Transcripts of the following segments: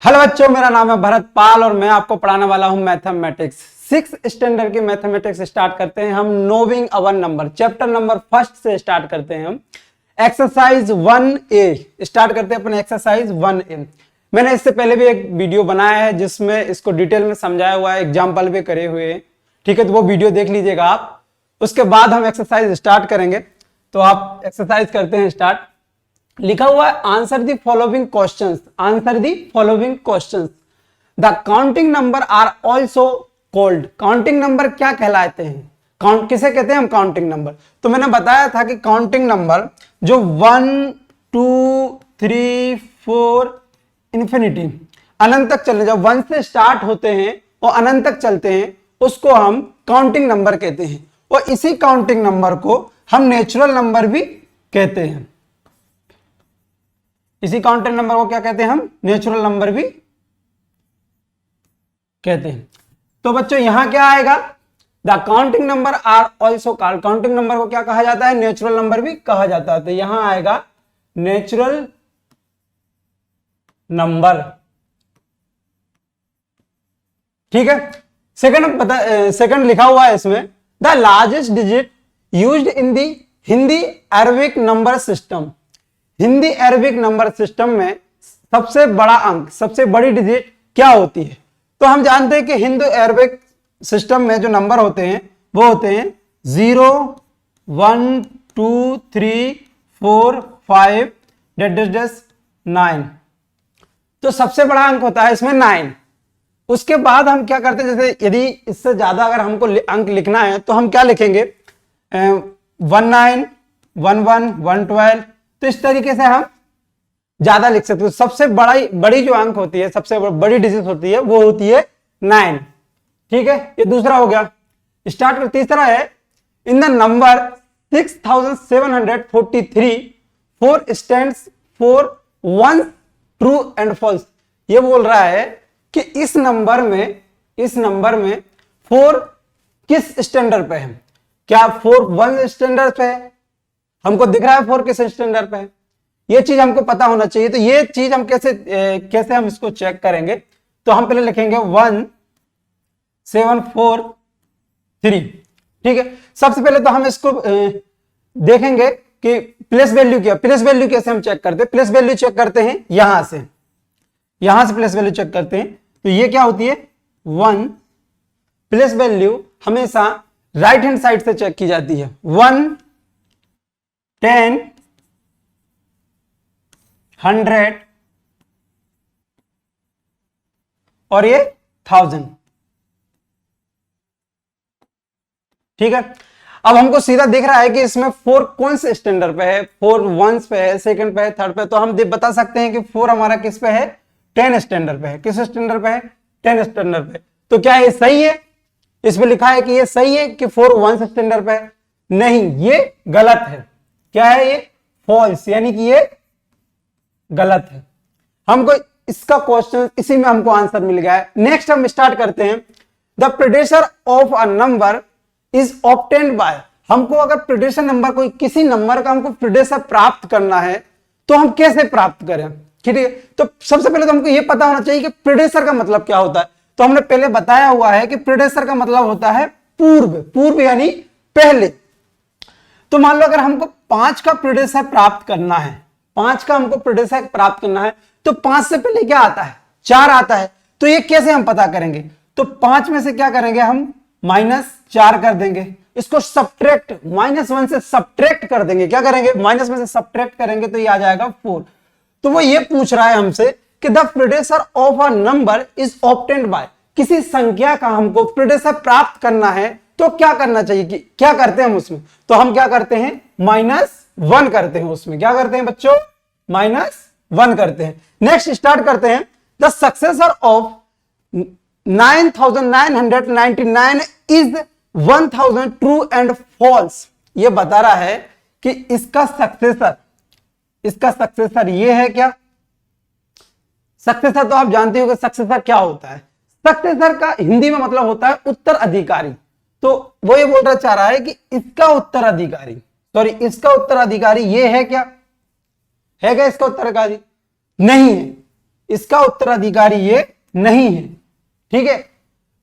Hello बच्चों, मेरा नाम है भरत पाल और मैं आपको पढ़ाने वाला हूं मैथमेटिक्स। 6th स्टैंडर्ड की मैथमेटिक्स स्टार्ट करते हैं हम नोविंग अवर नंबर, चैप्टर नंबर 1 से स्टार्ट करते हैं हम। एक्सरसाइज 1A स्टार्ट करते हैं अपने एक्सरसाइज 1A। मैंने इससे पहले भी एक वीडियो बनाया है जिसमें इसको डिटेल में समझाया हुआ है, एग्जाम्पल भी करे हुए हैं। ठीक है, तो वो वीडियो देख लीजिएगा आप। उसके बाद हम एक्सरसाइज स्टार्ट करेंगे। तो आप एक्सरसाइज करते हैं स्टार्ट। लिखा हुआ है answer the following questions, answer the following questions. The counting number are also called. Counting number क्या कहलाते हैं? काउंट किसे कहते हैं हम? Counting number. तो मैंने बताया था कि काउंटिंग नंबर जो 1 2 3 4 इंफिनिटी अनंत तक चलने, जब 1 से स्टार्ट होते हैं और अनंत तक चलते हैं उसको हम काउंटिंग नंबर कहते हैं। और इसी काउंटिंग नंबर को हम नेचुरल नंबर भी कहते हैं। इसी काउंटिंग नंबर को क्या कहते हैं हम? नेचुरल नंबर भी कहते हैं। तो बच्चों यहां क्या आएगा? The counting number are also called. Counting number को क्या कहा जाता है? नेचुरल नंबर भी कहा जाता है। तो यहां आएगा नेचुरल नंबर। ठीक है। सेकंड लिखा हुआ है इसमें, the largest digit used in the Hindi Arabic number system. Hindi Arabic number system में सबसे बड़ा अंक, सबसे बड़ी डिजिट क्या होती है? तो हम जानते हैं कि हिंदी अरबिक सिस्टम में जो नंबर होते हैं वो होते हैं 0 1 2 3 4 5 9। तो सबसे बड़ा अंक होता है इसमें 9। उसके बाद हम क्या करते हैं, जैसे यदि इससे ज्यादा अगर हमको अंक लिखना है तो हम क्या लिखेंगे? 19 11 112। तो इस तरीके से हम ज्यादा लिख सकते हैं। सबसे बड़ी जो अंक होती है, सबसे बड़ी डिजिट होती है वो होती है 9। ठीक है, ये दूसरा हो गया। स्टार्ट में तीसरा है, in the number 6743 4 stands for 1 true and false. ये बोल रहा है कि इस नंबर में 4 किस स्टैंडर्ड पे है? क्या 4 1 स्टैंडर्ड पे है? हमको दिख रहा है 4 किस स्टैंडर्ड पे है, ये चीज हमको पता होना चाहिए। तो ये चीज हम कैसे हम इसको चेक करेंगे? तो हम पहले लिखेंगे 1743। ठीक है, सबसे पहले तो हम इसको देखेंगे कि प्लेस वैल्यू क्या। प्लेस वैल्यू कैसे हम चेक करते हैं? प्लेस वैल्यू चेक करते हैं यहां से प्लेस वैल्यू चेक करते हैं। तो ये क्या होती है? 1। प्लेस वैल्यू हमेशा राइट हैंड साइड से चेक की जाती है। 1 10 100 और ये 1000। ठीक है, अब हमको सीधा दिख रहा है कि इसमें 4 कौन से स्टैंडर्ड पे है? 4 1 पे है, सेकंड पे है, थर्ड पे। तो हम बता सकते हैं कि 4 हमारा किस पे है? 10 स्टैंडर्ड पे है। किस स्टैंडर्ड पे है? 10 स्टैंडर्ड पे। तो क्या ये सही है? इसमें लिखा है कि ये सही है कि 4 1 स्टैंडर्ड पे है? नहीं, ये गलत है। क्या है ये? फॉल्स, यानी कि ये गलत है। हमको इसका क्वेश्चन इसी में हमको आंसर मिल गया है। नेक्स्ट हम स्टार्ट करते हैं, the prediction of a number is obtained by. हमको अगर प्रेडिक्शन नंबर, कोई किसी नंबर का हमको प्रेडिक्शन प्राप्त करना है तो हम कैसे प्राप्त करें? ठीक है, तो सबसे पहले तो हमको यह पता होना चाहिए कि प्रेडिक्शन का मतलब क्या होता है। तो हमने पहले बताया हुआ है कि प्रेडिक्शन का मतलब होता है पूर्व यानी पहले। तो मान लो अगर हमको 5 का प्रेडिक्शन प्राप्त करना है, 5 का हमको प्रेडिक्शन प्राप्त करना है, तो 5 से पहले क्या आता है? 4 आता है। तो ये कैसे हम पता करेंगे? तो 5 में से क्या करेंगे हम? -4 कर देंगे। इसको सब्ट्रैक्ट, -1 से सब्ट्रैक्ट कर देंगे। क्या करेंगे? माइनस में से सब्ट्रैक्ट करेंगे तो ये आ जाएगा 4। तो वो ये पूछ रहा है हमसे कि the prediction of a number is obtained by. किसी संख्या का हमको प्रेडिक्शन प्राप्त करना है तो क्या करना चाहिए? कि क्या करते हैं हम उसमें? तो हम क्या करते हैं? -1 करते हैं उसमें। क्या करते हैं बच्चों? -1 करते हैं। नेक्स्ट स्टार्ट करते हैं, the successor of 9999 is 1000 true and false. ये बता रहा है कि इसका सक्सेसर ये है। क्या सक्सेसर? तो आप जानते हो कि सक्सेसर क्या होता है। सक्सेसर का हिंदी में मतलब होता है उत्तराधिकारी। तो वो ये बोलना चाह रहा है कि इसका उत्तराधिकारी ये है। क्या है? क्या इसका उत्तराधिकारी? नहीं है। इसका उत्तराधिकारी ये नहीं है। ठीक है,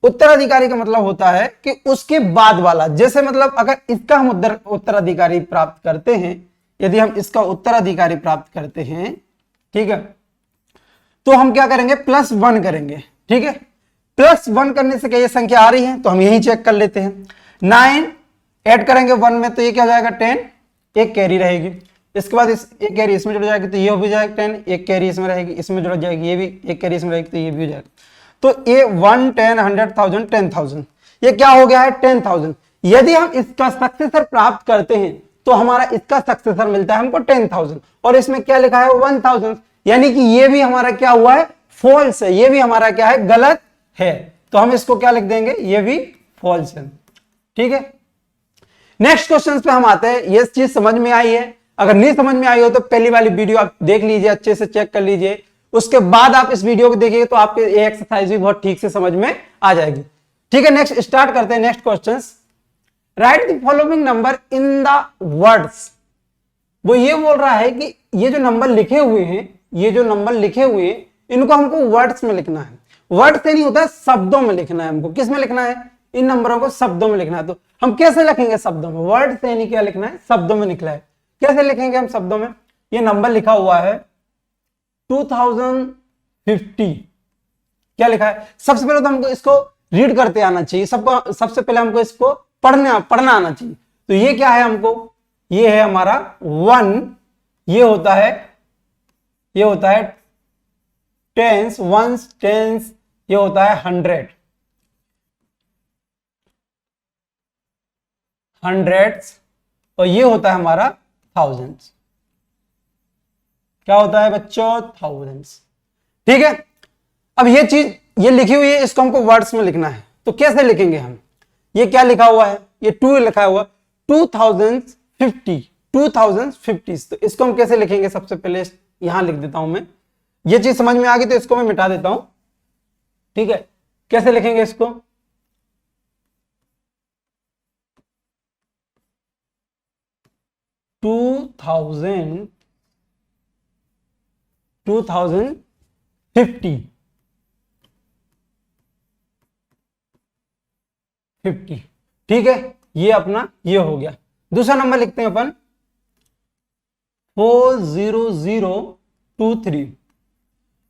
उत्तराधिकारी का मतलब होता है कि उसके बाद वाला, जैसे मतलब अगर इसका हम उत्तराधिकारी प्राप्त करते हैं, यदि हम इसका उत्तराधिकारी प्राप्त करते हैं, ठीक है, तो हम क्या करेंगे, +1 करेंगे। ठीक है, +1 करने से क्या ये संख्या आ रही है, तो हम यही चेक कर लेते हैं। 9 ऐड करेंगे 1 में तो ये क्या हो जाएगा 10, एक कैरी रहेगी। इसके बाद इस एक कैरी इसमें जुड़ जाएगी तो ये हो जाएगा 10, एक कैरी इसमें रहेगी, इसमें जुड़ जाएगी, ये भी एक कैरी इसमें रहेगी तो ये भी हो जाएगा। तो ये 1 10 100,000 10,000, ये क्या हो गया है 10,000। यदि हम इसका सक्सेसर प्राप्त करते हैं तो हमारा इसका सक्सेसर मिलता है हमको 10,000, और इसमें क्या लिखा है 1,000, यानी कि ये भी हमारा क्या हुआ है, फॉल्स है, ये भी हमारा क्या है, गलत है। तो हम इसको क्या लिख देंगे, ये भी फॉल्स है। ठीक है, नेक्स्ट क्वेश्चन पे हम आते हैं। ये चीज समझ में आई है? अगर नहीं समझ में आई हो तो पहली वाली वीडियो आप देख लीजिए, अच्छे से चेक कर लीजिए, उसके बाद आप इस वीडियो को देखिए तो आपके ये एक्सरसाइज भी बहुत ठीक से समझ में आ जाएगी। ठीक है, नेक्स्ट स्टार्ट करते हैं। Next question, right the following number in the words. वो ये बोल रहा है कि ये जो नंबर लिखे हुए हैं, ये जो नंबर लिखे हुए हैं, इनको हमको वर्ड्स में लिखना है। वर्ड से नहीं होता है, शब्दों में लिखना है हमको। किस में लिखना है, इन नंबरों को शब्दों में लिखना है। तो हम कैसे लिखेंगे शब्दों में, वर्ड से नहीं, क्या लिखना है, शब्दों में लिखना है। कैसे लिखेंगे हम शब्दों में, ये नंबर लिखा हुआ है 2050, क्या लिखा है, सबसे पहले तो हमको इसको रीड करते आना चाहिए, सबको सबसे पहले हमको इसको पढ़ना आना चाहिए। तो ये क्या है हमको, ये है हमारा 1, ये होता है टेंस, वंस, टेंस, ये होता है 100, हंड्रेड्स, और ये होता है हमारा थाउजेंड्स। क्या होता है बच्चों, थाउजेंड्स। ठीक है, अब ये चीज ये लिखी हुई है, इसको हमको वर्ड्स में लिखना है। तो कैसे लिखेंगे हम, ये क्या लिखा हुआ है, ये 2 लिखा हुआ, 2050, 2050। तो इसको हम कैसे लिखेंगे, सबसे पहले यहां लिख देता हूं मैं। ये चीज समझ में आ गई तो इसको मैं मिटा देता हूं। ठीक है, कैसे लिखेंगे इसको, 2050, ठीक है, ये अपना ये हो गया। दूसरा नंबर लिखते हैं अपन 40023।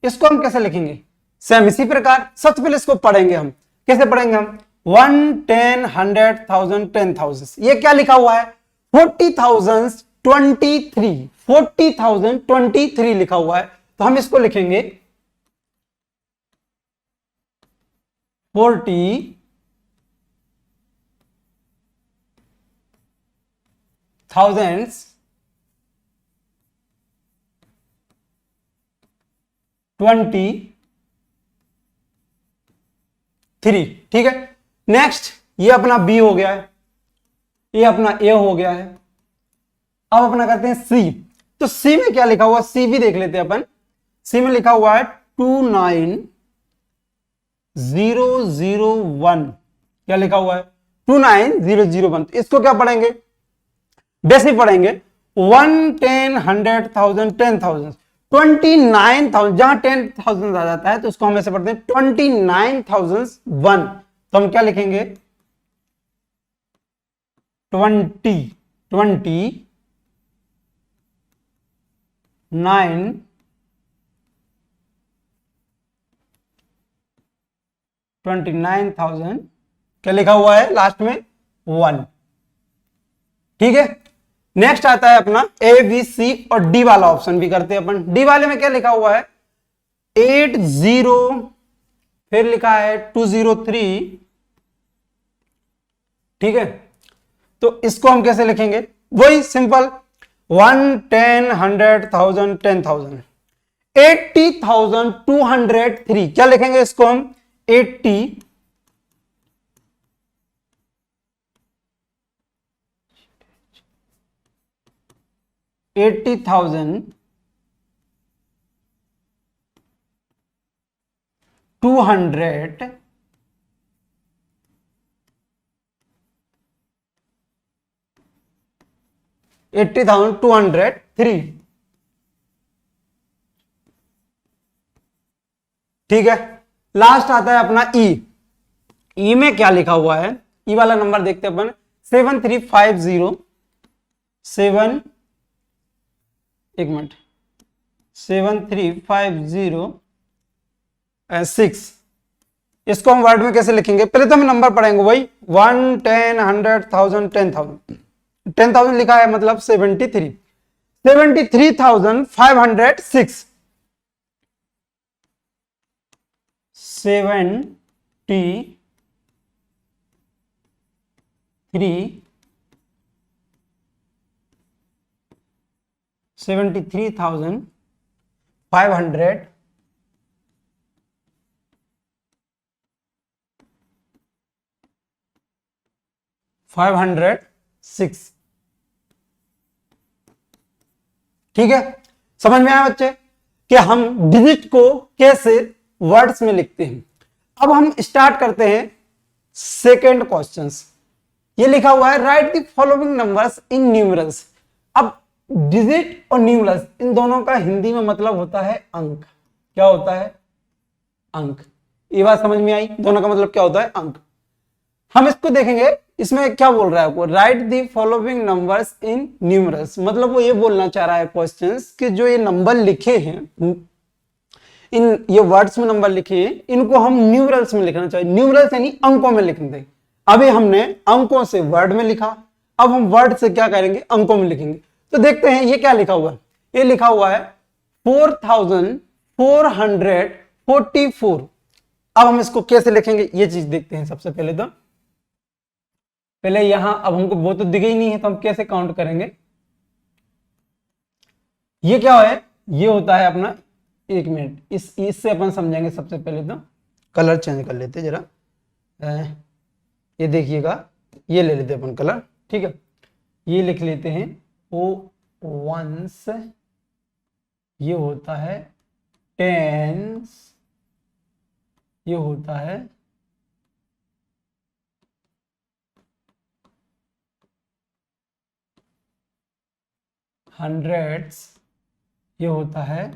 इसको हम कैसे लिखेंगे, सेम इसी प्रकार। सबसे पहले इसको पढ़ेंगे हम, कैसे पढ़ेंगे हम, 1 10 100,000 10,000। ये क्या लिखा हुआ है, 40,023, 40,023 लिखा हुआ है। तो हम इसको लिखेंगे 40,000 23। ठीक है, नेक्स्ट ये अपना बी हो गया है, ये अपना ए हो गया है। अब अपना करते हैं सी। तो सी में क्या लिखा हुआ, सी भी देख लेते हैं अपन। सी में लिखा हुआ है 29001, क्या लिखा हुआ है 29001। तो इसको क्या पढ़ेंगे, बेसिक पढ़ेंगे, 1 10 100,000 10,000, 29,000, जहां 10,000 आ जाता है तो उसको हम ऐसे पढ़ते हैं 29,001। तो हम क्या लिखेंगे 29 29,000, क्या लिखा हुआ है लास्ट में 1। ठीक है, नेक्स्ट आता है अपना ए बी सी और डी वाला ऑप्शन भी करते हैं अपन। डी वाले में क्या लिखा हुआ है 80, फिर लिखा है 203। ठीक है, तो इसको हम कैसे लिखेंगे, वही सिंपल 1 10 100,000 10,000, 80,203। क्या लिखेंगे इसको हम 80 80,203, ठीक है, लास्ट आता है अपना ई। ई में क्या लिखा हुआ है, ई वाला नंबर देखते हैं अपन, 73506। इसको हम वर्ड में कैसे लिखेंगे, पहले तो हम नंबर पढ़ेंगे वही 1 10 100 1000 10,000। 10,000 लिखा है मतलब 73,506। 73,506। ठीक है, समझ में आया बच्चे कि हम डिजिट को कैसे वर्ड्स में लिखते हैं। अब हम स्टार्ट करते हैं सेकेंड क्वेश्चंस। ये लिखा हुआ है right the following numbers in numerals. अब डिजिट और न्यूमरल्स इन दोनों का हिंदी में मतलब होता है अंक। क्या होता है, अंक। ये बात समझ में आई, दोनों का मतलब क्या होता है, अंक। हम इसको देखेंगे, इसमें क्या बोल रहा है आपको, right the following numbers in numerals, मतलब वो ये बोलना चाह रहा है क्वेश्चंस कि जो ये नंबर लिखे हैं, इन ये वर्ड्स में नंबर लिखे हैं, इनको हम न्यूमरल्स में लिखना चाहिए। न्यूमरल्स यानी अंकों में लिखने दें। अभी हमने अंकों से वर्ड में लिखा, अब हम वर्ड से क्या करेंगे, अंकों में लिखेंगे। तो देखते हैं ये क्या लिखा हुआ है। ये लिखा हुआ है 4444। अब हम इसको कैसे लिखेंगे ये चीज देखते हैं। सबसे पहले तो पहले यहां, अब हमको वो तो दिखे ही नहीं है तो हम कैसे काउंट करेंगे। ये क्या है, ये होता है अपना, एक मिनट, इससे अपन समझेंगे। सबसे पहले तो कलर चेंज कर लेते जरा, ये देखिएगा, ये ले लेते अपन कलर। ठीक है, ये लिख लेते हैं ओ वंस, ये होता है टेंस, ये होता है हंड्रेड्स, ये होता है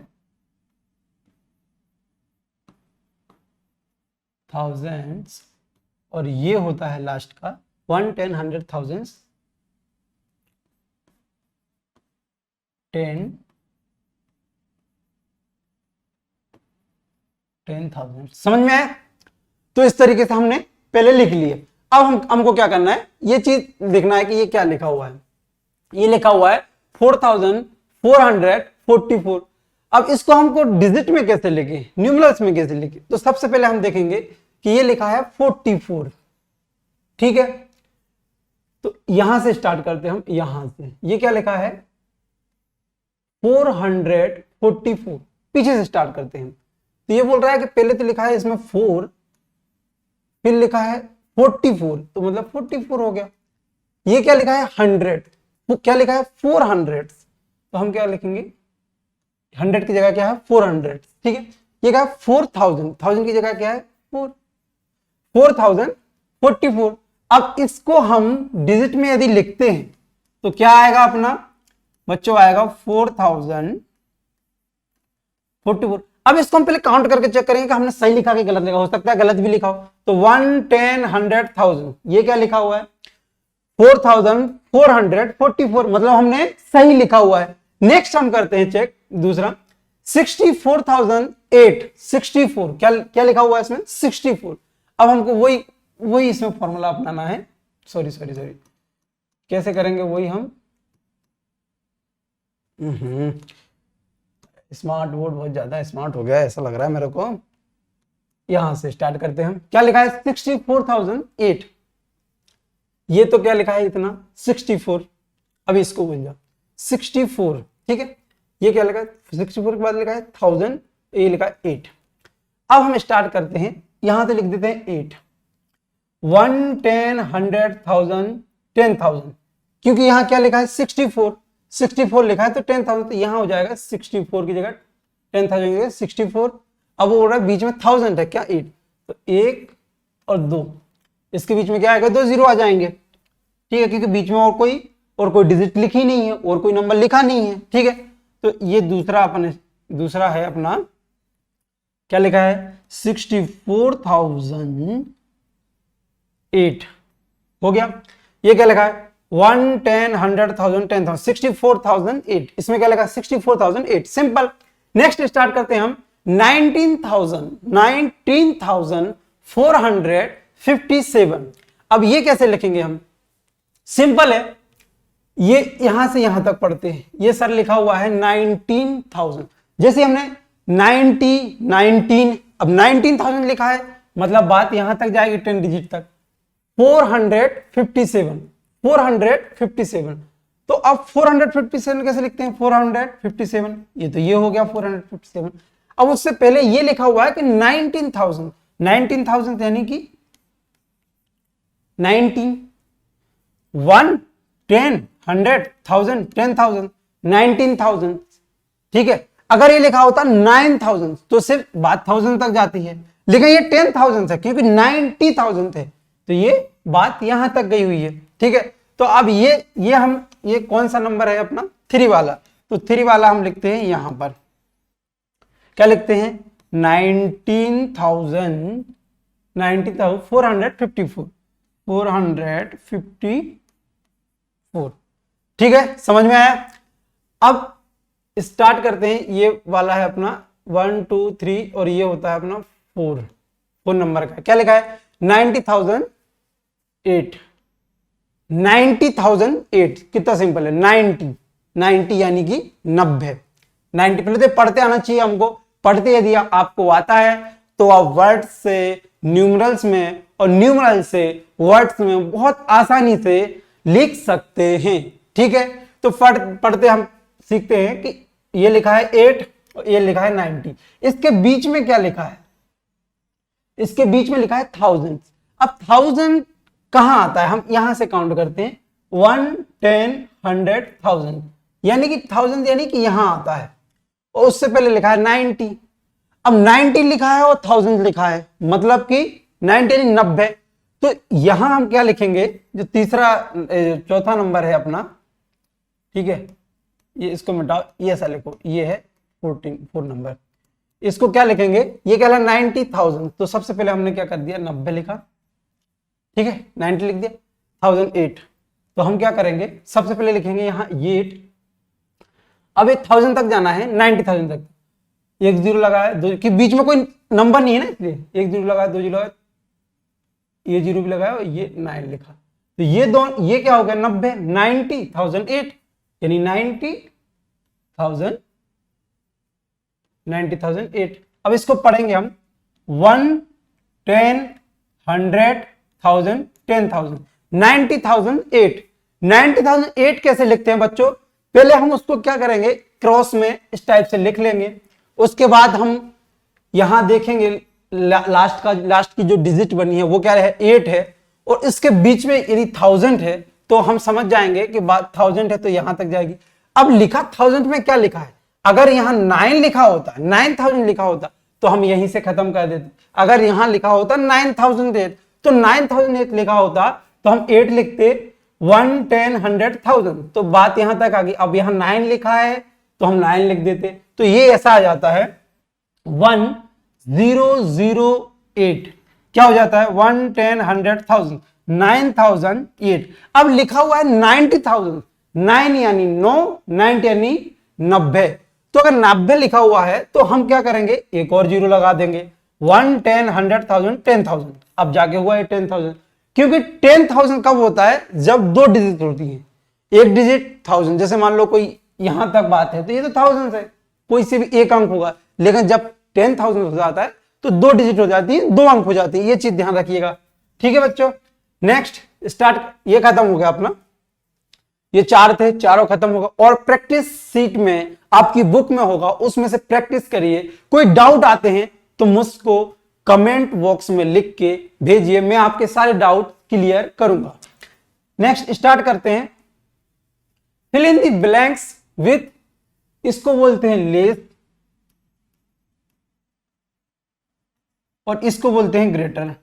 थाउजेंड्स, और ये होता है लास्ट का 1 10 100 thousands 10,000। समझ में आया? तो इस तरीके से हमने पहले लिख लिए। अब हमको क्या करना है, ये चीज देखना है कि ये क्या लिखा हुआ है। ये लिखा हुआ है 4444। अब इसको हमको डिजिट में कैसे लिखे, न्यूमरल्स में कैसे लिखे। तो सबसे पहले हम देखेंगे कि ये लिखा है 44। ठीक है, तो यहां से स्टार्ट करते हैं हम, यहां से। ये क्या लिखा है 444, पीछे से स्टार्ट करते हैं। तो ये बोल रहा है कि पहले तो लिखा है इसमें 4, फिर लिखा है 44, तो मतलब 44 हो गया। ये क्या लिखा है 100, तो क्या लिखा है 400, तो हम क्या लिखेंगे 100 की जगह क्या है 400। ठीक है, ये क्या है 4000, 1000 की जगह क्या है 4044। अब इसको हम डिजिट में यदि लिखते हैं तो क्या आएगा अपना बच्चों, आएगा 4044। अब इसको हम पहले काउंट करके चेक करेंगे कि हमने सही लिखा कि गलत लिखा। हो सकता है गलत भी लिखा हो। तो 1 10 100 1000, ये क्या लिखा हुआ है 4444, मतलब हमने सही लिखा हुआ है। नेक्स्ट हम करते हैं चेक दूसरा 64,008, 64 क्या लिखा हुआ है इसमें 64। अब हमको वही इसमें फॉर्मूला अपनाना है। सॉरी कैसे करेंगे वही हम, स्मार्ट बोर्ड बहुत ज्यादा स्मार्ट हो गया है ऐसा लग रहा है मेरे को। यहां से स्टार्ट करते हैं हम। क्या लिखा है 64,008, ये तो क्या लिखा है इतना 64। अब इसको बोल जाओ 64। ठीक है, ये क्या लिखा है 64 के बाद लिखा है 1000, ये लिखा है 8। अब हम स्टार्ट करते हैं, यहां से लिख देते हैं 8, 1 10 100 1000 10,000, क्योंकि यहां क्या लिखा है 64 लिखा है तो 10,000, तो यहां हो जाएगा 64 की जगह 10,000 की जगह 64। अब वो हो रहा है बीच में 1000 है क्या 8, तो 1 और 2, इसके बीच में क्या आएगा 2 0 आ जाएंगे। ठीक है, क्योंकि बीच में और कोई डिजिट लिखी नहीं है और कोई नंबर लिखा नहीं है। ठीक है, तो ये दूसरा है अपना, क्या लिखा है 64,008 हो गया। ये क्या लिखा है 1 10 100 1000 10,000 64,008 इसमें क्या लिखा 64,008 सिंपल। नेक्स्ट स्टार्ट करते हैं हम 19,457। अब ये कैसे लिखेंगे हम, सिंपल है, ये यहां से यहां तक पढ़ते हैं। ये सर लिखा हुआ है 19,000, जैसे हमने 90 19 अब 19,000 लिखा है मतलब बात यहां तक जाएगी 10 डिजिट तक 457 तो अब 457 कैसे लिखते हैं 457 ये तो ये हो गया 457। अब उससे पहले ये लिखा हुआ है कि 19,000 यानी कि 19 1 10 100 1000 10,000 19,000 ठीक है। अगर ये लिखा होता 9,000 तो सिर्फ बात 1000 तक जाती है, लेकिन ये 10,000 है क्योंकि 90,000 थे तो ये बात यहां तक गई हुई है। ठीक है, तो अब ये कौन सा नंबर है अपना 3 वाला, तो 3 वाला हम लिखते हैं यहां पर, क्या लिखते हैं 454 ठीक है, समझ में आया। अब स्टार्ट करते हैं, ये वाला है अपना 1 2 3 और ये होता है अपना 4 नंबर का, क्या लिखा है 90,008 कितना सिंपल है 90 यानी कि 90 पहले तो पढ़ते आना चाहिए हमको, पढ़ते यदि आपको आता है तो आप वर्ड से न्यूमरल्स में और न्यूमरल से वर्ड्स में बहुत आसानी से लिख सकते हैं। ठीक है, तो पढ़ते हम सीखते हैं कि ये लिखा है 8 और ये लिखा है 90, इसके बीच में क्या लिखा है, इसके बीच में लिखा है 1000। अब 1000 कहां आता है, हम यहां से काउंट करते हैं 1 10 100 1000 यानी कि 1000 यानी कि यहां आता है, और उससे पहले लिखा है 90। अब 90 लिखा है और 1000 लिखा है मतलब कि 90 यानी 90। तो यहां हम क्या लिखेंगे, जो चौथा नंबर है अपना, ठीक है, ये इसको मिटाओ, ये ऐसा लिखो, ये है 4 नंबर, इसको क्या लिखेंगे, ये क्या है 90,000। तो सबसे पहले हमने क्या कर दिया 90 लिखा, ठीक है 90 लिख दिया, 1008। तो हम क्या करेंगे सबसे पहले लिखेंगे यहां ये 8, अब ये 1000 तक जाना है 90,000 तक, एक जीरो लगाया, दो कि बीच में कोई नंबर नहीं है ना, इसलिए एक जीरो लगाया, दो जीरो लगाया, ये जीरो भी लगाया और ये 9 लिखा, तो ये क्या हो गया 90 90,008 यानी 90,008। अब इसको पढ़ेंगे हम 1 10 100 1000 10,000 90,008 कैसे लिखते हैं बच्चों, पहले हम उसको क्या करेंगे क्रॉस में इस टाइप से लिख लेंगे, उसके बाद हम यहां देखेंगे लास्ट की जो डिजिट बनी है वो क्या है 8 है, और इसके बीच में यदि 1000 है तो हम समझ जाएंगे कि बात 1000 है तो यहां तक जाएगी। अब लिखा 1000 में क्या लिखा है, अगर यहां 9 लिखा होता 9000 लिखा होता तो हम यहीं से खत्म कर देते, अगर यहां लिखा होता 9008 तो 9008 लिखा होता तो हम 8 लिखते 1 10 100 1000 तो बात यहां तक आ गई। अब यहां 9 लिखा है तो हम 9 लिख देते, तो ये ऐसा आ जाता है 1008, क्या हो जाता है 1 10 100 1000 9008। अब लिखा हुआ है 90,000, 9 यानी 9 90 यानी 90, तो अगर 90 लिखा हुआ है तो हम क्या करेंगे एक और जीरो लगा देंगे 1 10 100 1000 10,000, अब जाके हुआ है 10,000, क्योंकि 10,000 कब होता है जब 2 डिजिट होती है, एक डिजिट 1000, जैसे मान लो कोई यहां तक बात है तो ये तो 1000 है, कोई से भी एक अंक होगा, लेकिन जब 10,000 हो जाता है तो 2 डिजिट हो जाती है, 2 अंक हो जाती है, ये चीज ध्यान रखिएगा। ठीक है बच्चों, नेक्स्ट स्टार्ट, ये खत्म हो गया अपना, ये 4 थे, चारों खत्म होगा, और प्रैक्टिस सीट में आपकी बुक में होगा, उसमें से प्रैक्टिस करिए, कोई डाउट आते हैं तो मुझको कमेंट बॉक्स में लिख के भेजिए, मैं आपके सारे डाउट क्लियर करूंगा। नेक्स्ट स्टार्ट करते हैं, fill in the blanks with, इसको बोलते हैं लेस और इसको बोलते हैं ग्रेटर,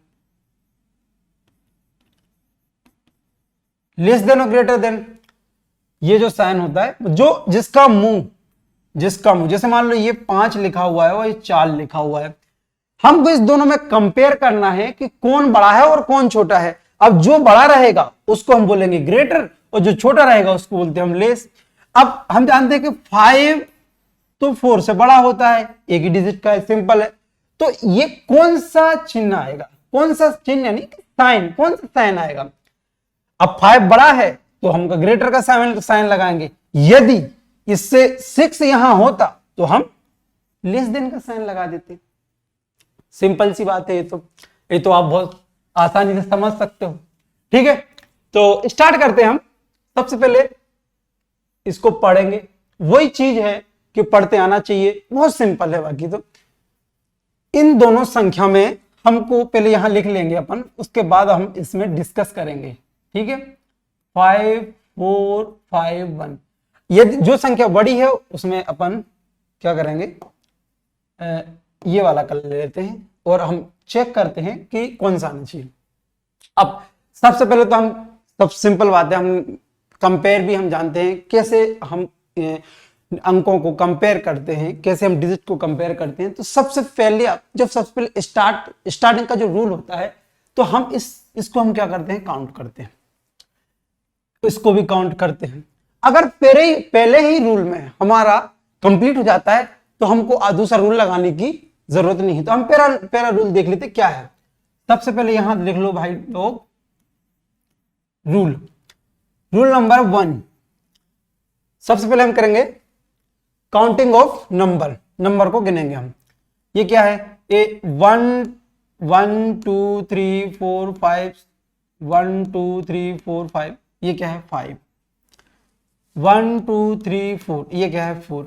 लेस देन और ग्रेटर देन, ये जो साइन होता है जो जिसका मुंह जैसे मान लो ये 5 लिखा हुआ है और ये 4 लिखा हुआ है, हमको इस दोनों में कंपेयर करना है कि कौन बड़ा है और कौन छोटा है। अब जो बड़ा रहेगा उसको हम बोलेंगे ग्रेटर और जो छोटा रहेगा उसको बोलते हैं हम लेस। अब हम जानते हैं कि 5 तो 4 से बड़ा होता है, एक ही डिजिट का है, सिंपल है। तो ये कौन सा चिन्ह आएगा, कौन सा चिन्ह यानी साइन, कौन सा साइन आएगा। अब 5 बड़ा है तो हम ग्रेटर का साइन लगाएंगे, यदि इससे 6 यहां होता तो हम लेस देन का साइन लगा देते। सिंपल सी बात है ये तो आप बहुत आसानी से समझ सकते हो। ठीक है, तो स्टार्ट करते हैं हम। सबसे पहले इसको पढ़ेंगे, वही चीज है कि पढ़ते आना चाहिए, बहुत सिंपल है। बाकी तो इन दोनों संख्या में हमको पहले यहां लिख लेंगे अपन, उसके बाद हम इसमें डिस्कस करेंगे। ठीक है, 5 4 5 1, ये जो संख्या बड़ी है उसमें अपन क्या करेंगे, ये वाला कर लेते हैं और हम चेक करते हैं कि कौन सा आना चाहिए। अब सबसे पहले तो हम सब सिंपल बात है, हम कंपेयर भी हम जानते हैं कैसे हम अंकों को कंपेयर करते हैं, कैसे हम डिजिट को कंपेयर करते हैं। तो सबसे पहले जब सबसे पहले स्टार्टिंग का जो रूल होता है, तो हम इसको हम क्या करते हैं, काउंट करते हैं, इसको भी काउंट करते हैं। अगर पहले ही रूल में हमारा कंप्लीट हो जाता है तो हमको दूसरा रूल लगाने की जरूरत नहीं है। तो हम पहला रूल देख लेते क्या है। सबसे पहले यहां लिख लो भाई लोग, रूल नंबर 1। सबसे पहले हम करेंगे काउंटिंग ऑफ नंबर को गिनेंगे हम। ये क्या है, 1 1 2 3 4 5 1 2 3 4 5, ये क्या है 5, 1 2 3 4, ये क्या है 4।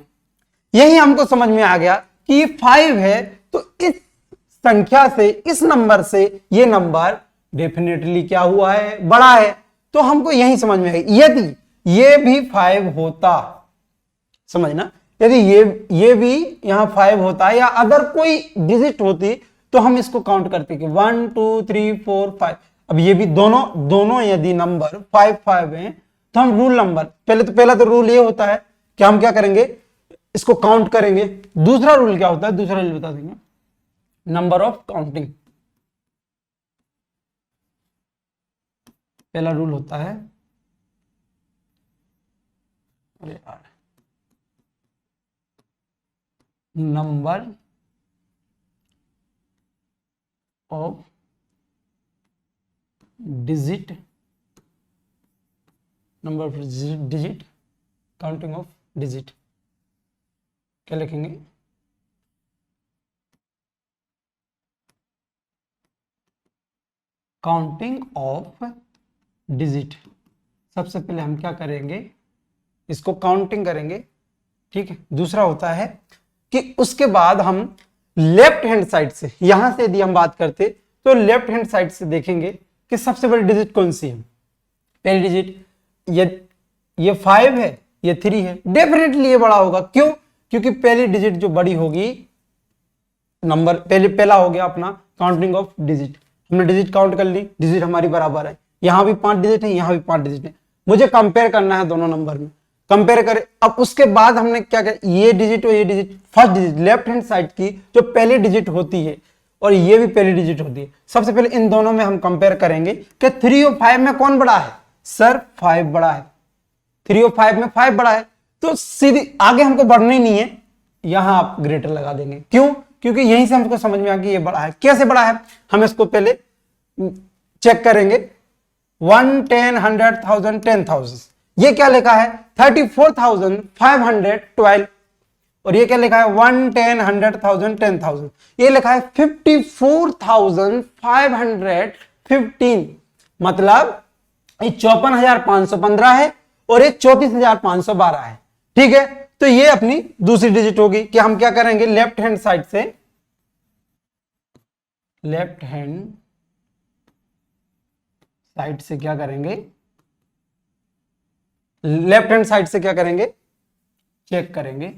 यही हमको समझ में आ गया कि ये 5 है, तो इस संख्या से, इस नंबर से ये नंबर डेफिनेटली क्या हुआ है, बड़ा है। तो हमको यही समझ में आएगा। यदि ये भी 5 होता, समझना, यदि ये भी यहां 5 होता या अदर कोई डिजिट होती तो हम इसको काउंट करते कि 1 2 3 4 5। अब ये भी दोनों यदि नंबर 5 5 हैं तो हम पहला तो रूल ये होता है कि हम क्या करेंगे, इसको काउंट करेंगे। दूसरा रूल क्या होता है, दूसरा रूल बता देंगे, नंबर ऑफ काउंटिंग। पहला रूल होता है, अरे यार, number of digit, number of digit, counting of digit. क्या लिखेंगे, काउंटिंग ऑफ डिजिट। सबसे पहले हम क्या करेंगे, इसको काउंटिंग करेंगे। ठीक है, दूसरा होता है कि उसके बाद हम लेफ्ट हैंड साइड से, यहां से यदि हम बात करते तो लेफ्ट हैंड साइड से देखेंगे कि सबसे बड़ी डिजिट कौन सी है। पहली डिजिट ये 5 है, ये 3 है, डेफिनेटली ये बड़ा होगा। क्यों, क्योंकि पहली डिजिट जो बड़ी होगी, नंबर पहला हो गया अपना काउंटिंग ऑफ डिजिट। हमने डिजिट काउंट कर ली, डिजिट हमारी बराबर है, यहां भी 5 डिजिट है, यहां भी 5 डिजिट है। मुझे कंपेयर करना है दोनों नंबर में, कंपेयर करें। अब उसके बाद हमने क्या किया, ये डिजिट और ये digit, first digit left hand side की जो पहली डिजिट होती है और ये भी पहली डिजिट होती है, सबसे पहले इन दोनों में हम कंपेयर करेंगे कि 3 और 5 में कौन बड़ा है। सर 5 बड़ा है, 3 और 5 में 5 बड़ा है, तो सीधी आगे हमको बढ़ना ही नहीं है, यहां आप ग्रेटर लगा देंगे। क्यों, क्योंकि यहीं से हमको समझ में आ गया ये बड़ा है। कैसे बड़ा है, हम इसको पहले चेक करेंगे। 1 10 100 1000 10,000, ये क्या लिखा है 34,512, और ये क्या लिखा है 1 10 100 10,000, ये लिखा है 54,515। मतलब ये 54,515 है और ये 34,512 है। ठीक है, तो ये अपनी दूसरी डिजिट होगी कि हम क्या करेंगे, लेफ्ट हैंड साइड से, लेफ्ट हैंड साइड से क्या करेंगे, लेफ्ट हैंड साइड से क्या करेंगे, चेक करेंगे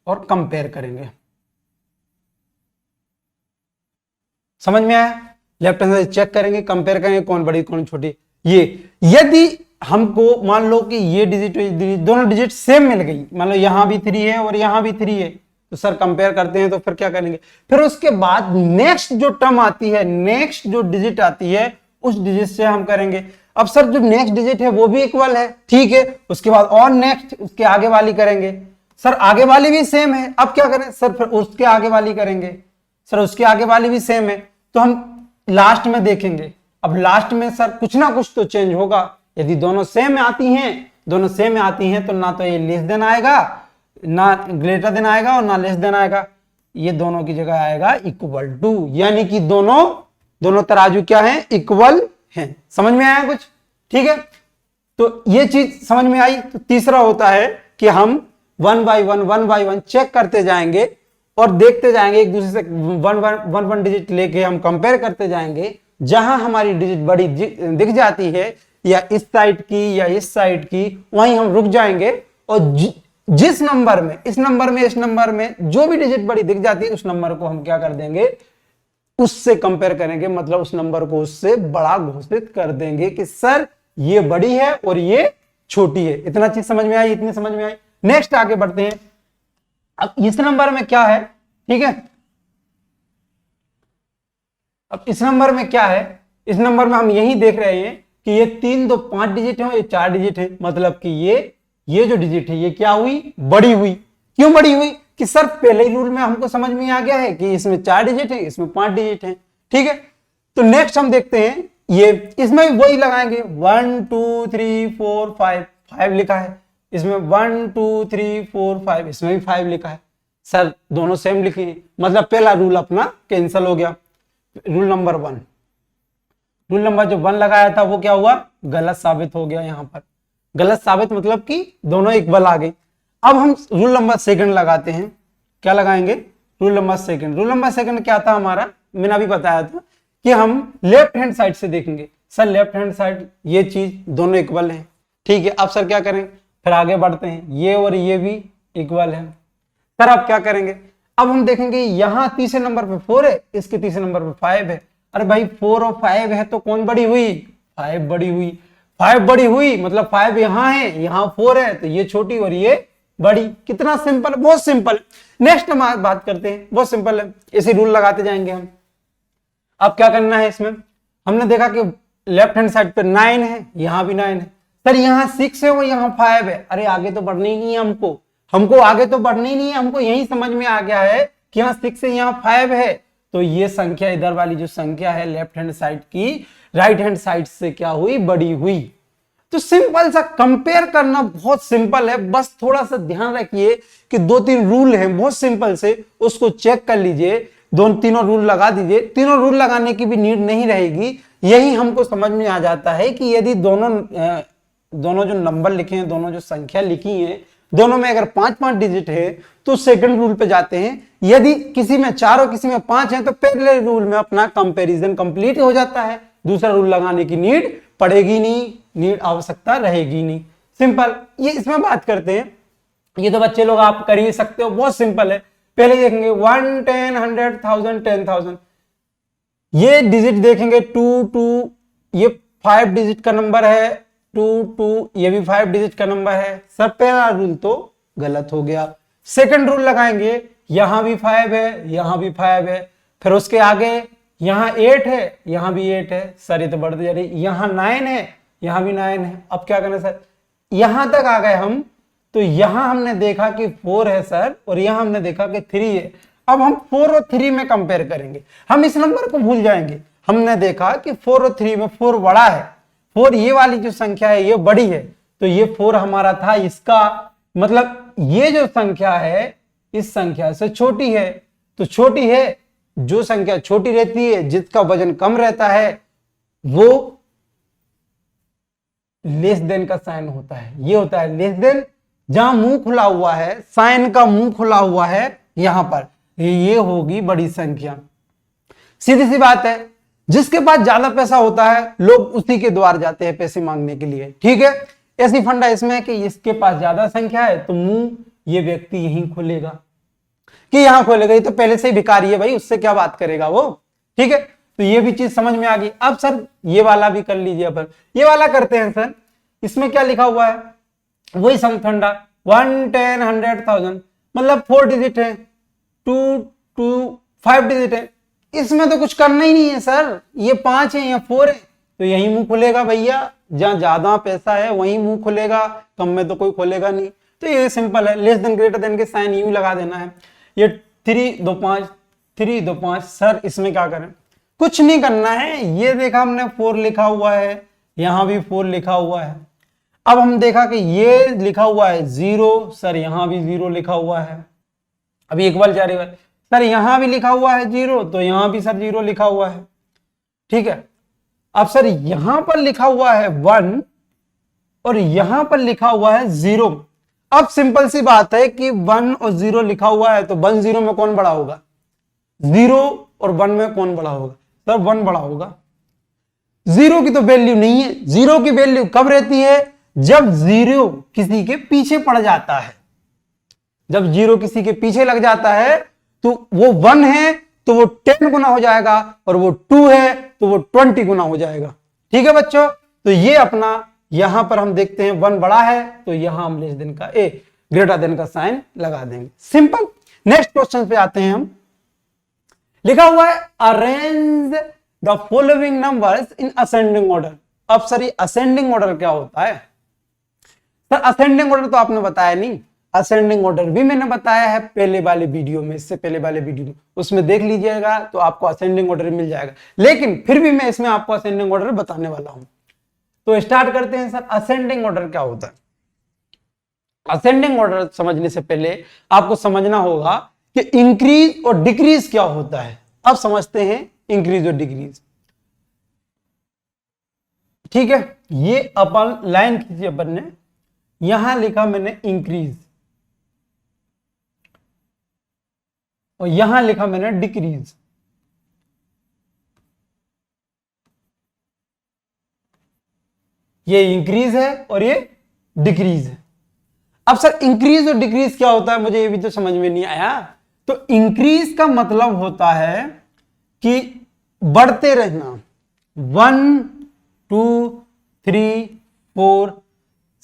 और कंपेयर करेंगे। समझ में आया, लेफ्ट हैंड साइड चेक करेंगे, कंपेयर करेंगे, कौन बड़ी कौन छोटी। ये यदि हमको मान लो कि ये डिजिट दोनों डिजिट सेम मिल गई, मान लो यहां भी 3 है और यहां भी 3 है, तो सर कंपेयर करते हैं तो फिर क्या करेंगे, फिर उसके बाद नेक्स्ट जो टर्म आती है, नेक्स्ट जो डिजिट आती है उस डिजिट से हम करेंगे। अब सर जो नेक्स्ट डिजिट है वो भी इक्वल है, ठीक है, उसके बाद और नेक्स्ट उसके आगे वाली करेंगे। सर आगे वाली भी सेम है, अब क्या करें सर, फिर उसके आगे वाली करेंगे। सर उसके आगे वाली भी सेम है, तो हम लास्ट में देखेंगे। अब लास्ट में सर कुछ ना कुछ तो चेंज होगा। यदि दोनों सेम आती हैं, दोनों सेम आती हैं तो ना तो ये लेस देन आएगा, ना ग्रेटर देन आएगा और ना लेस देन आएगा, ये दोनों की जगह आएगा इक्वल टू, यानी कि दोनों तराजू क्या है, इक्वल है। समझ में आया कुछ? ठीक है, तो ये चीज समझ में आई। तो तीसरा होता है कि हम वन बाय वन चेक करते जाएंगे और देखते जाएंगे, एक दूसरे से वन डिजिट लेके हम कंपेयर करते जाएंगे। जहां हमारी डिजिट बड़ी दिख जाती है, या इस साइड की या इस साइड की, वहीं हम रुक जाएंगे और जिस नंबर में, इस नंबर में जो भी डिजिट बड़ी दिख जाती है, उस नंबर को हम क्या कर देंगे, उससे कंपेयर करेंगे, मतलब उस नंबर को उससे बड़ा घोषित कर देंगे कि सर ये बड़ी है और ये छोटी है। इतना चीज समझ में आई, इतनी समझ में आई। नेक्स्ट आगे बढ़ते हैं। अब इस नंबर में क्या है, ठीक है, अब इस नंबर में क्या है, इस नंबर में हम यही देख रहे हैं कि ये 3 2 5 डिजिट है, ये 4 डिजिट है, मतलब कि ये जो डिजिट है ये क्या हुई, बड़ी हुई। क्यों बड़ी हुई? कि सर पहले ही रूल में हमको समझ में आ गया है कि इसमें 4 डिजिट है, इसमें 5 डिजिट है, ठीक है। तो नेक्स्ट हम देखते हैं, ये इसमें भी वही लगाएंगे, 1 2 3 4 5, 5 लिखा है, इसमें 1 2 3 4 5, इसमें भी 5 लिखा है। सर दोनों सेम लिखे हैं, मतलब पहला रूल अपना कैंसिल हो गया। रूल नंबर 1, रूल नंबर जो 1 लगाया था वो क्या हुआ, गलत साबित हो गया। यहां पर गलत साबित मतलब कि दोनों इक्वल आ गई। अब हम रूल नंबर 2 लगाते हैं। क्या लगाएंगे, रूल नंबर 2। रूल नंबर 2 क्या था हमारा, मैंने अभी बताया था कि हम लेफ्ट हैंड साइड से देखेंगे। सर लेफ्ट हैंड साइड ये चीज दोनों इक्वल है, ठीक है। अब सर क्या करें, फिर आगे बढ़ते हैं, ये और ये भी इक्वल है। सर अब क्या करेंगे, अब हम देखेंगे यहां तीसरे नंबर पे 4 है, इसके तीसरे नंबर पे 5 है। अरे भाई 4 और 5 है तो कौन बड़ी हुई, 5 बड़ी हुई। 5 बड़ी हुई मतलब 5 यहां है, यहां 4 है, तो ये छोटी और ये बड़ी। कितना सिंपल, बहुत सिंपल। नेक्स्ट हम बात करते हैं, बहुत सिंपल है, इसी रूल लगाते जाएंगे हम। अब क्या करना है इसमें, हमने देखा कि लेफ्ट हैंड साइड पे 9 है, यहां भी 9 है। सर यहाँ 6 है और यहाँ 5 है, अरे आगे तो बढ़ना ही नहीं है हमको आगे तो बढ़ना ही नहीं है, हमको यही समझ में आ गया है कि यहाँ 6 है, यहाँ 5 है, तो ये संख्या इधर वाली जो संख्या है लेफ्ट हैंड साइड की राइट हैंड साइड से क्या हुई, बड़ी हुई। तो सिंपल सा कंपेयर करना बहुत सिंपल है, बस थोड़ा सा ध्यान रखिए कि 2-3 रूल है बहुत सिंपल से, उसको चेक कर लीजिए, तीनों रूल लगा दीजिए। तीनों रूल लगाने की भी नीड नहीं रहेगी, यही हमको समझ में आ जाता है कि यदि दोनों जो नंबर लिखे हैं, दोनों जो संख्या लिखी है, दोनों में अगर 5-5 डिजिट है तो सेकंड रूल पे जाते हैं। यदि किसी में 4 और किसी में 5 है तो पहले रूल में अपना कंपैरिजन कंप्लीट हो जाता है, दूसरा रूल लगाने की नीड पड़ेगी नहीं, नीड आवश्यकता रहेगी नहीं। सिंपल, ये इसमें बात करते हैं। ये तो बच्चे लोग आप कर ही सकते हो, बहुत सिंपल है। पहले देखेंगे 1 10 100 1000 10,000, ये डिजिट देखेंगे 2 2, ये 5 डिजिट का नंबर है, 2 2, ये भी 5 डिजिट का नंबर है। सर पहला रूल तो गलत हो गया। सेकंड रूल लगाएंगे, यहां भी 5 है, यहां भी 5 है, फिर उसके आगे यहां 8 है, यहां भी 8 है। सर ये तो बढ़ती जा रही, यहां 9 है, यहां भी 9 है। अब क्या करना सर, यहां तक आ गए हम, तो यहां हमने देखा कि 4 है सर, और यहां हमने देखा कि 3 है। अब हम 4 और 3 में कंपेयर करेंगे, हम इस नंबर को भूल जाएंगे। हमने देखा कि 4 और 3 में 4 बड़ा है, 4 ये वाली जो संख्या है ये बड़ी है, तो ये 4 हमारा था, इसका मतलब ये जो संख्या है इस संख्या से छोटी है। तो छोटी है, जो संख्या छोटी रहती है, जिसका वजन कम रहता है, वो लेस देन का साइन होता है। ये होता है लेस देन, जहां मुंह खुला हुआ है, साइन का मुंह खुला हुआ है यहां पर, ये होगी बड़ी संख्या। सीधी सी बात है, जिसके पास ज्यादा पैसा होता है लोग उसी के द्वार जाते हैं पैसे मांगने के लिए, ठीक है। ऐसी फंडा इसमें है कि इसके पास ज्यादा संख्या है तो मुंह ये व्यक्ति यहीं खोलेगा, कि यहां खोलेगा, ये तो पहले से ही भिखारी है भाई, उससे क्या बात करेगा वो, ठीक है। तो ये भी चीज समझ में आ गई। अब सर ये वाला भी कर लीजिए, अपन ये वाला करते हैं सर। इसमें क्या लिखा हुआ है, वही सम फंडा, 1 10 100 1000, मतलब 4 डिजिट है, टू टू 5 डिजिट है, इसमें तो कुछ करना ही नहीं है सर, ये 5 है या 4 है, तो यही मुंह खुलेगा भैया, जहां ज्यादा पैसा है वहीं मुंह खुलेगा, कम में तो कोई खोलेगा नहीं। तो ये सिंपल है, लेस देन ग्रेटर देन के साइन यूं लगा देना है। ये 3 2 5 3 2 5, सर इसमें क्या करें, कुछ नहीं करना है। ये देखा हमने 4 लिखा हुआ है, यहां भी 4 लिखा हुआ है। अब हम देखा कि ये लिखा हुआ है 0, सर यहां भी 0 लिखा हुआ है। अभी इक्वल जा रही है, सर यहां भी लिखा हुआ है 0, तो यहां भी सर 0 लिखा हुआ है, ठीक है। अब सर यहां पर लिखा हुआ है 1 और यहां पर लिखा हुआ है 0। अब सिंपल सी बात है कि 1 और 0 लिखा हुआ है, तो 1 0 में कौन बड़ा होगा, 0 और 1 में कौन बड़ा होगा, सर 1 बड़ा होगा। 0 की तो वैल्यू नहीं है, 0 की वैल्यू कब रहती है, जब 0 किसी के पीछे पड़ जाता है। जब 0 किसी के पीछे लग जाता है तो वो 1 है तो वो 10 गुना हो जाएगा, और वो 2 है तो वो 20 गुना हो जाएगा। ठीक है बच्चों, तो ये अपना यहां पर हम देखते हैं 1 बड़ा है, तो यहां हम लेस देन का ग्रेटर देन का साइन लगा देंगे, सिंपल। नेक्स्ट क्वेश्चन पे आते हैं हम। लिखा हुआ है arrange the following numbers in ascending order. अब सर ये असेंडिंग ऑर्डर क्या होता है, सर असेंडिंग ऑर्डर तो आपने बताया नहीं। असेंडिंग ऑर्डर भी मैंने बताया है पहले वाले वीडियो में, इससे पहले वाले वीडियो में, उसमें देख लीजिएगा तो आपको असेंडिंग ऑर्डर मिल जाएगा। लेकिन फिर भी मैं इसमें आपको असेंडिंग ऑर्डर बताने वाला हूं। तो स्टार्ट करते हैं सर, असेंडिंग ऑर्डर क्या होता है। असेंडिंग ऑर्डर समझने से पहले आपको समझना होगा कि इंक्रीज और डिक्रीज क्या होता है। अब समझते हैं इंक्रीज और डिक्रीज। ठीक है, ये अपन लाइन खींची अपन ने, यहां लिखा मैंने इंक्रीज और यहां लिखा मैंने डिक्रीज। ये इंक्रीज है और ये डिक्रीज है। अब सर इंक्रीज और डिक्रीज क्या होता है, मुझे ये भी तो समझ में नहीं आया। तो इंक्रीज का मतलब होता है कि बढ़ते रहना, 1 2 3 4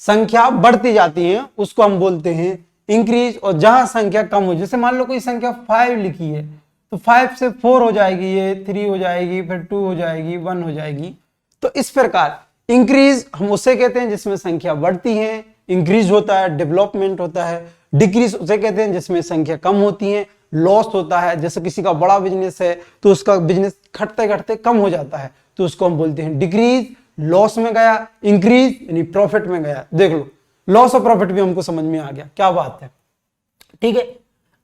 संख्या बढ़ती जाती है, उसको हम बोलते हैं इंक्रीज। और जहां संख्या कम हो, जैसे मान लो कोई संख्या 5 लिखी है, तो 5 से 4 हो जाएगी, ये 3 हो जाएगी, फिर 2 हो जाएगी, 1 हो जाएगी। तो इस प्रकार इंक्रीज हम उसे कहते हैं जिसमें संख्या बढ़ती है, इंक्रीज होता है, डेवलपमेंट होता है। डिक्रीज उसे कहते हैं जिसमें संख्या कम होती है, लॉस होता है। जैसे किसी का बड़ा बिजनेस है तो उसका बिजनेस घटते घटते कम हो जाता है, तो उसको हम बोलते हैं डिक्रीज। लॉस में गया, इंक्रीज यानी प्रॉफिट में गया। देख लो, लॉस और प्रॉफिट भी हमको समझ में आ गया, क्या बात है। ठीक है,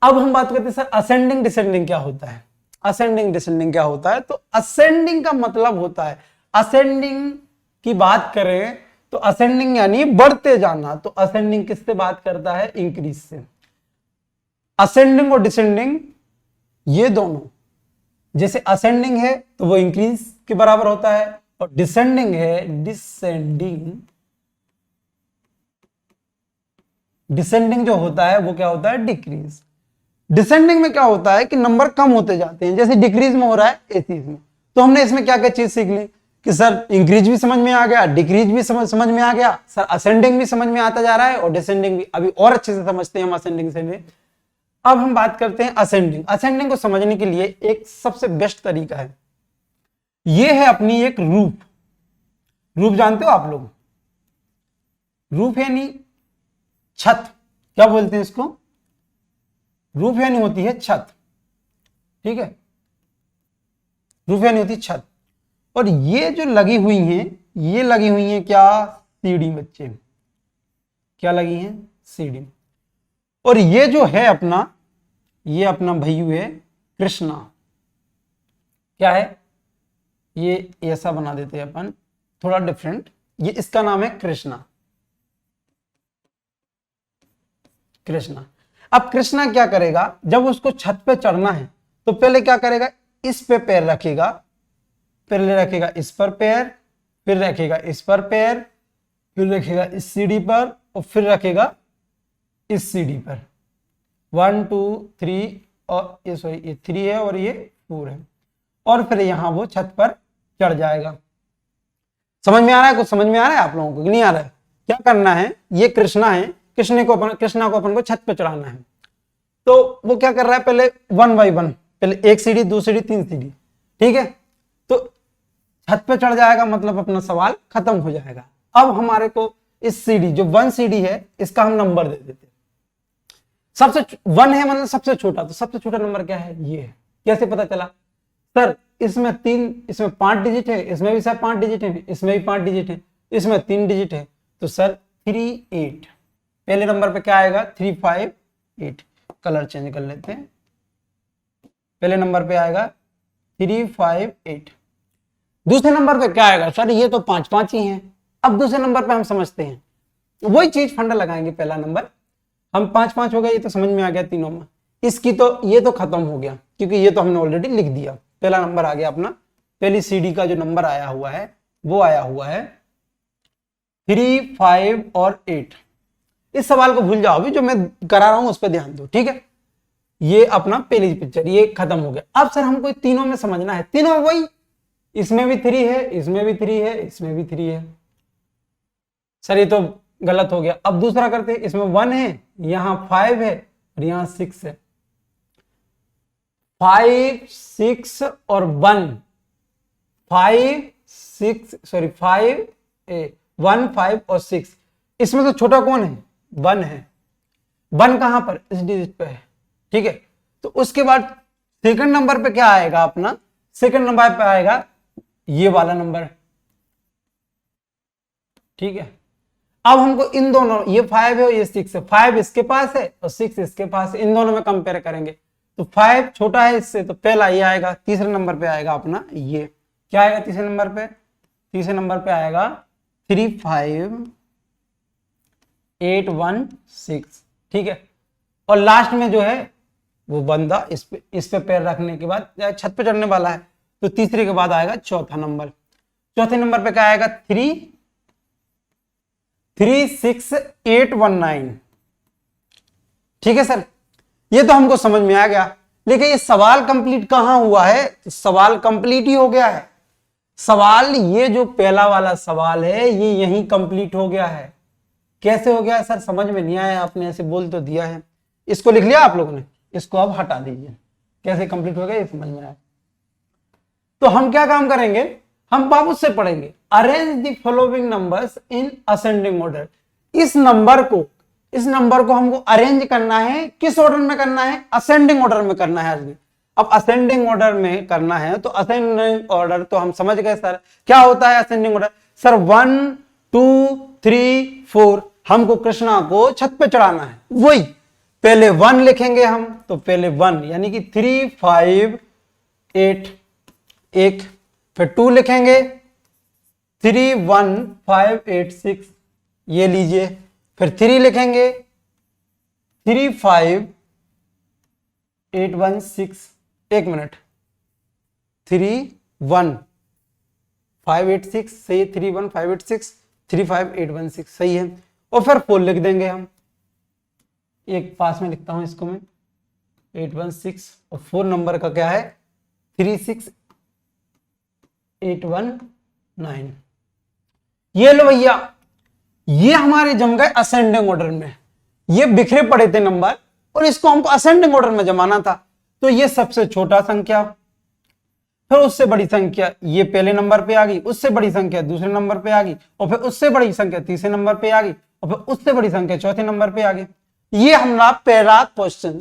अब हम बात करते हैं सर असेंडिंग डिसेंडिंग क्या होता है। असेंडिंग डिसेंडिंग क्या होता है, तो असेंडिंग का मतलब होता है, असेंडिंग की बात करें तो असेंडिंग यानी बढ़ते जाना। तो असेंडिंग किससे बात करता है, इंक्रीज से। असेंडिंग और डिसेंडिंग ये दोनों, जैसे असेंडिंग है तो वो इंक्रीज के बराबर होता है, और डिसेंडिंग है डिसेंडिंग। डिसेंडिंग जो होता है वो क्या होता है, डिक्रीज। डिसेंडिंग में क्या होता है कि नंबर कम होते जाते हैं, जैसे डिक्रीज में हो रहा है इस चीज में। तो हमने इसमें क्या क्या चीज सीख ली कि सर इंक्रीज भी समझ में आ गया, डिक्रीज भी समझ में आ गया, सर असेंडिंग भी समझ में आता जा रहा है, और डिसेंडिंग भी। अभी और अच्छे से समझते हैं हम असेंडिंग से भी। अब हम बात करते हैं असेंडिंग। असेंडिंग को समझने के लिए एक सबसे बेस्ट तरीका है, ये है अपनी एक रूप। रूप जानते हो आप लोग, रूप यानी छत, क्या बोलते हैं इसको, रूप यानी होती है छत। ठीक है, रूप यानी होती है छत। और ये जो लगी हुई हैं, ये लगी हुई हैं क्या, सीढ़ी। बच्चे क्या लगी हैं, सीढ़ी। और ये जो है अपना, ये अपना भैयू है कृष्णा। क्या है, ये ऐसा बना देते हैं अपन, थोड़ा डिफरेंट। ये इसका नाम है कृष्णा। कृष्णा। अब कृष्णा क्या करेगा, जब उसको छत पे चढ़ना है तो पहले क्या करेगा, इस पे पैर रखेगा, पहले रखेगा इस पर पैर, फिर रखेगा इस पर पैर, फिर रखेगा इस सीढ़ी पर, और फिर रखेगा इस सीढ़ी पर। 1 2 3, और ये सॉरी ये 3 है और ये 4 है, और फिर यहां वो छत पर चढ़ जाएगा। समझ में आ रहा है, कुछ समझ में आ रहा है आप लोगों को कि नहीं आ रहा है। क्या करना है, ये कृष्णा है, कृष्णा को अपन को छत पर चढ़ाना है। तो वो क्या कर रहा है, पहले 1 बाई 1, पहले एक सीढ़ी, 2 सीढ़ी, 3 सीढ़ी, ठीक है। तो छत पे चढ़ जाएगा, मतलब अपना सवाल खत्म हो जाएगा। अब हमारे को इस सीढ़ी, जो 1 सीढ़ी है, इसका हम नंबर दे देते हैं। सबसे 1 है मतलब सबसे छोटा, तो सबसे छोटा नंबर क्या है, ये है। कैसे पता चला सर, इसमें 5 डिजिट है, इसमें भी सर 5 डिजिट है, इसमें भी 5 डिजिट है, इसमें 3 डिजिट है, तो सर 38। पहले नंबर पे क्या आएगा, 358। कलर चेंज कर लेते हैं, पहले नंबर पे आएगा 358। दूसरे नंबर पे क्या आएगा, सर ये तो 5 ही हैं। अब दूसरे नंबर पे हम समझते हैं, वही चीज फंडा लगाएंगे। पहला नंबर हम 5 हो गया, ये तो समझ में आ गया तीनों में। इसकी तो ये तो खत्म हो गया, क्योंकि ये तो हमने ऑलरेडी लिख दिया। पहला नंबर आ गया अपना, पहली सीडी का जो नंबर आया हुआ है वो आया हुआ है 3, 5 और 8। इस सवाल को भूल जाओ, अभी जो मैं करा रहा हूं उस पर ध्यान दो, ठीक है। ये अपना पहली पिक्चर, ये खत्म हो गया। अब सर हमको तीनों में समझना है, तीनों वही, इसमें भी 3 है, इसमें भी 3 है, इसमें भी 3 है। सर ये तो गलत हो गया। अब दूसरा करते हैं, इसमें 1 है, यहां 5 है और यहां 6 है। 5, 6 और 1, 5, 6, सॉरी 5, 1, 5 और 6। इसमें तो छोटा कौन है, 1 है। 1 कहां पर, इस डिजिट पे है, ठीक है। तो उसके बाद सेकंड नंबर पे क्या आएगा अपना, सेकंड नंबर पे आएगा ये वाला नंबर, ठीक है। अब हमको इन दोनों, ये 5 है और ये 6 है, 5 इसके पास है और 6 इसके पास है, इन दोनों में कंपेयर करेंगे तो 5 छोटा है इससे, तो पहला ये आएगा। तीसरे नंबर पे आएगा अपना ये, क्या आएगा तीसरे नंबर पे, तीसरे नंबर पे आएगा 3, 5, 8, 1, 6, ठीक है। और लास्ट में जो है वो बंदा इस पे पैर रखने के बाद छत पे चढ़ने वाला है, तो तीसरे के बाद आएगा चौथा नंबर। चौथे नंबर पे क्या आएगा, 3, 6, 8, 1, 9, ठीक है सर। ये तो हमको समझ में आ गया, लेकिन ये सवाल कंप्लीट कहां हुआ है, तो सवाल कंप्लीट ही हो गया है। सवाल ये जो पहला वाला सवाल है ये यहीं कंप्लीट हो गया है। कैसे हो गया है सर, समझ में नहीं आया, आपने ऐसे बोल तो दिया है। इसको लिख लिया आप लोगों ने, इसको अब हटा दीजिए। कैसे कंप्लीट हो गया ये समझ में आया। तो हम क्या काम करेंगे, हम वापस से पढ़ेंगे, arrange the following numbers in ascending order. इस नंबर को हमको अरेंज करना है, किस ऑर्डर में करना है, असेंडिंग ऑर्डर में करना है। अब असेंडिंग ऑर्डर में करना है, तो असेंडिंग ऑर्डर तो हम समझ गए सर, क्या होता है असेंडिंग ऑर्डर। सर 1, 2, 3, 4 हमको कृष्णा को छत पे चढ़ाना है, वही पहले 1 लिखेंगे हम, तो पहले 1 यानी कि 3, 5, 8 एक, फिर 2 लिखेंगे 3, 1, 5, 8, 6 ये लीजिए, फिर 3 लिखेंगे 3, 5, 8, 1, 6, एक मिनट, 3, 1, 5, 8, 6 सही है, 3, 1, 5, 8, 6, 3, 5, 8, 1, 6 सही है। और फिर 4 लिख देंगे हम, एक पास में लिखता हूं इसको मैं, 8, 1, 6 और 4 नंबर का क्या है 3, 6, 8, 1, 9। ये लो भैया, ये हमारे जम गए असेंडिंग ऑर्डर में। ये बिखरे पड़े थे नंबर और इसको हमको असेंडिंग ऑर्डर में जमाना था। तो ये सबसे छोटा संख्या, फिर उससे बड़ी संख्या ये पहले नंबर पे आ गई, उससे बड़ी संख्या दूसरे नंबर पे आ गई, और फिर उससे बड़ी संख्या तीसरे नंबर पे आ गई, और फिर उससे बड़ी संख्या चौथे नंबर पे आ गई। ये हमारा पहला क्वेश्चन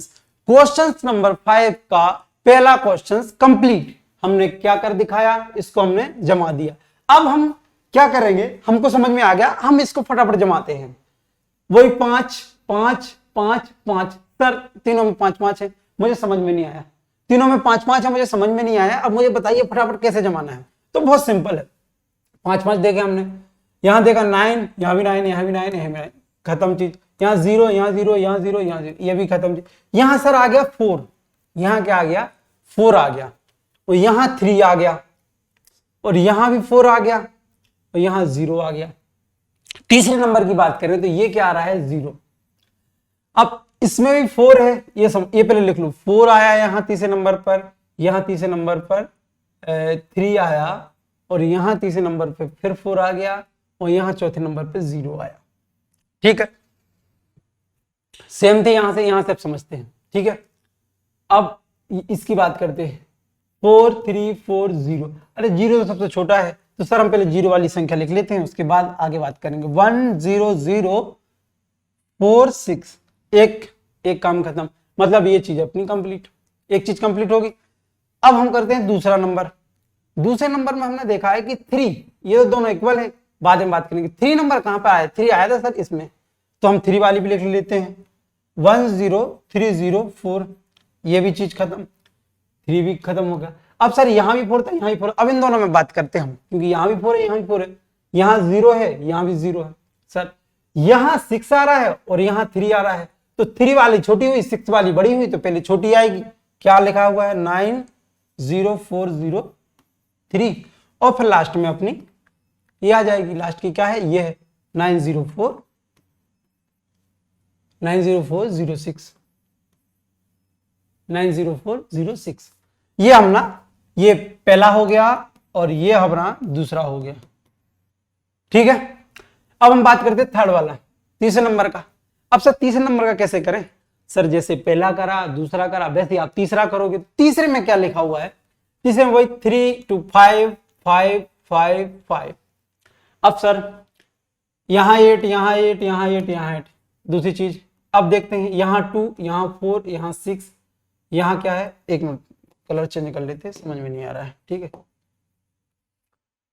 नंबर 5 का पहला क्वेश्चन कंप्लीट। हमने क्या कर दिखाया, इसको हमने जमा दिया। अब हम क्या करेंगे, हमको समझ में आ गया, हम इसको फटाफट जमाते हैं। वही 5, 5, 5, 5 सर तीनों में 5, 5 है, मुझे समझ में नहीं आया। तीनों में 5, 5 है, मुझे समझ में नहीं आया। अब मुझे बताइए फटाफट कैसे जमाना है। तो बहुत सिंपल है, 5, 5 देखे हमने, यहां देखा 9, यहां भी 9, यहां भी 9, यहां भी 9, खत्म चीज। यहाँ 0, यहाँ 0, यहाँ 0, यहाँ 0, ये भी खत्म चीज। यहां सर आ गया 4, यहां क्या आ गया 4 आ गया, और यहां 3 आ गया, और यहां भी 4 आ गया, और यहां 0 आ गया। तीसरे नंबर की बात करें तो ये क्या आ रहा है 0। अब इसमें भी 4 है, ये पहले लिख लो, 4 आया यहां तीसरे नंबर पर, यहां तीसरे नंबर पर 3 आया, और यहां तीसरे नंबर पे फिर 4 आ गया, और यहां चौथे नंबर पे 0 आया। ठीक है, सेम थे यहां से आप समझते हैं। ठीक है, अब इसकी बात करते हैं 4340। अरे जीरो तो सबसे छोटा है, तो सर हम पहले जीरो वाली संख्या लिख लेते हैं, उसके बाद आगे बात करेंगे। 10046, एक काम खत्म, मतलब ये चीज अपनी कंप्लीट, एक चीज कंप्लीट होगी। अब हम करते हैं दूसरा नंबर। दूसरे नंबर में हमने देखा है कि 3, ये तो दोनों इक्वल है, बाद में बात करेंगे। 3 नंबर कहां पे आया, 3 आया था सर इसमें, तो हम 3 वाली भी लिख लेते हैं। 10304, ये भी चीज खत्म, 3 भी खत्म हो गया। अब सर यहां भी 4 था, यहां भी 4, अब इन दोनों में बात करते हैं हम, क्योंकि यहां भी 4 है, यहां भी 4 है, यहां 0 है, यहां भी 0 है। सर यहां 6 आ रहा है और यहां 3 आ रहा है, तो 3 वाली छोटी हुई, 6 वाली बड़ी हुई, तो पहले छोटी आएगी। क्या लिखा हुआ है, 90403, और फिर लास्ट में अपनी ये आ जाएगी, लास्ट की क्या है, ये है 90406। ये हमना, ये पहला हो गया और ये हमारा दूसरा हो गया। ठीक है, अब हम बात करते हैं थर्ड वाला, तीसरे नंबर का। अब सर तीसरे नंबर का कैसे करें, सर जैसे पहला करा दूसरा करा वैसे आप तीसरा करोगे। तीसरे में क्या लिखा हुआ है, तीसरे में वही 3 2 5 5 5 5। अब सर यहां 8, यहां 8, यहां 8, यहां 8, दूसरी चीज। अब देखते हैं यहां 2, यहां 4, यहां 6, यहां क्या है, एक मिनट कलर चेंज कर लेते हैं, समझ में नहीं आ रहा है। ठीक है,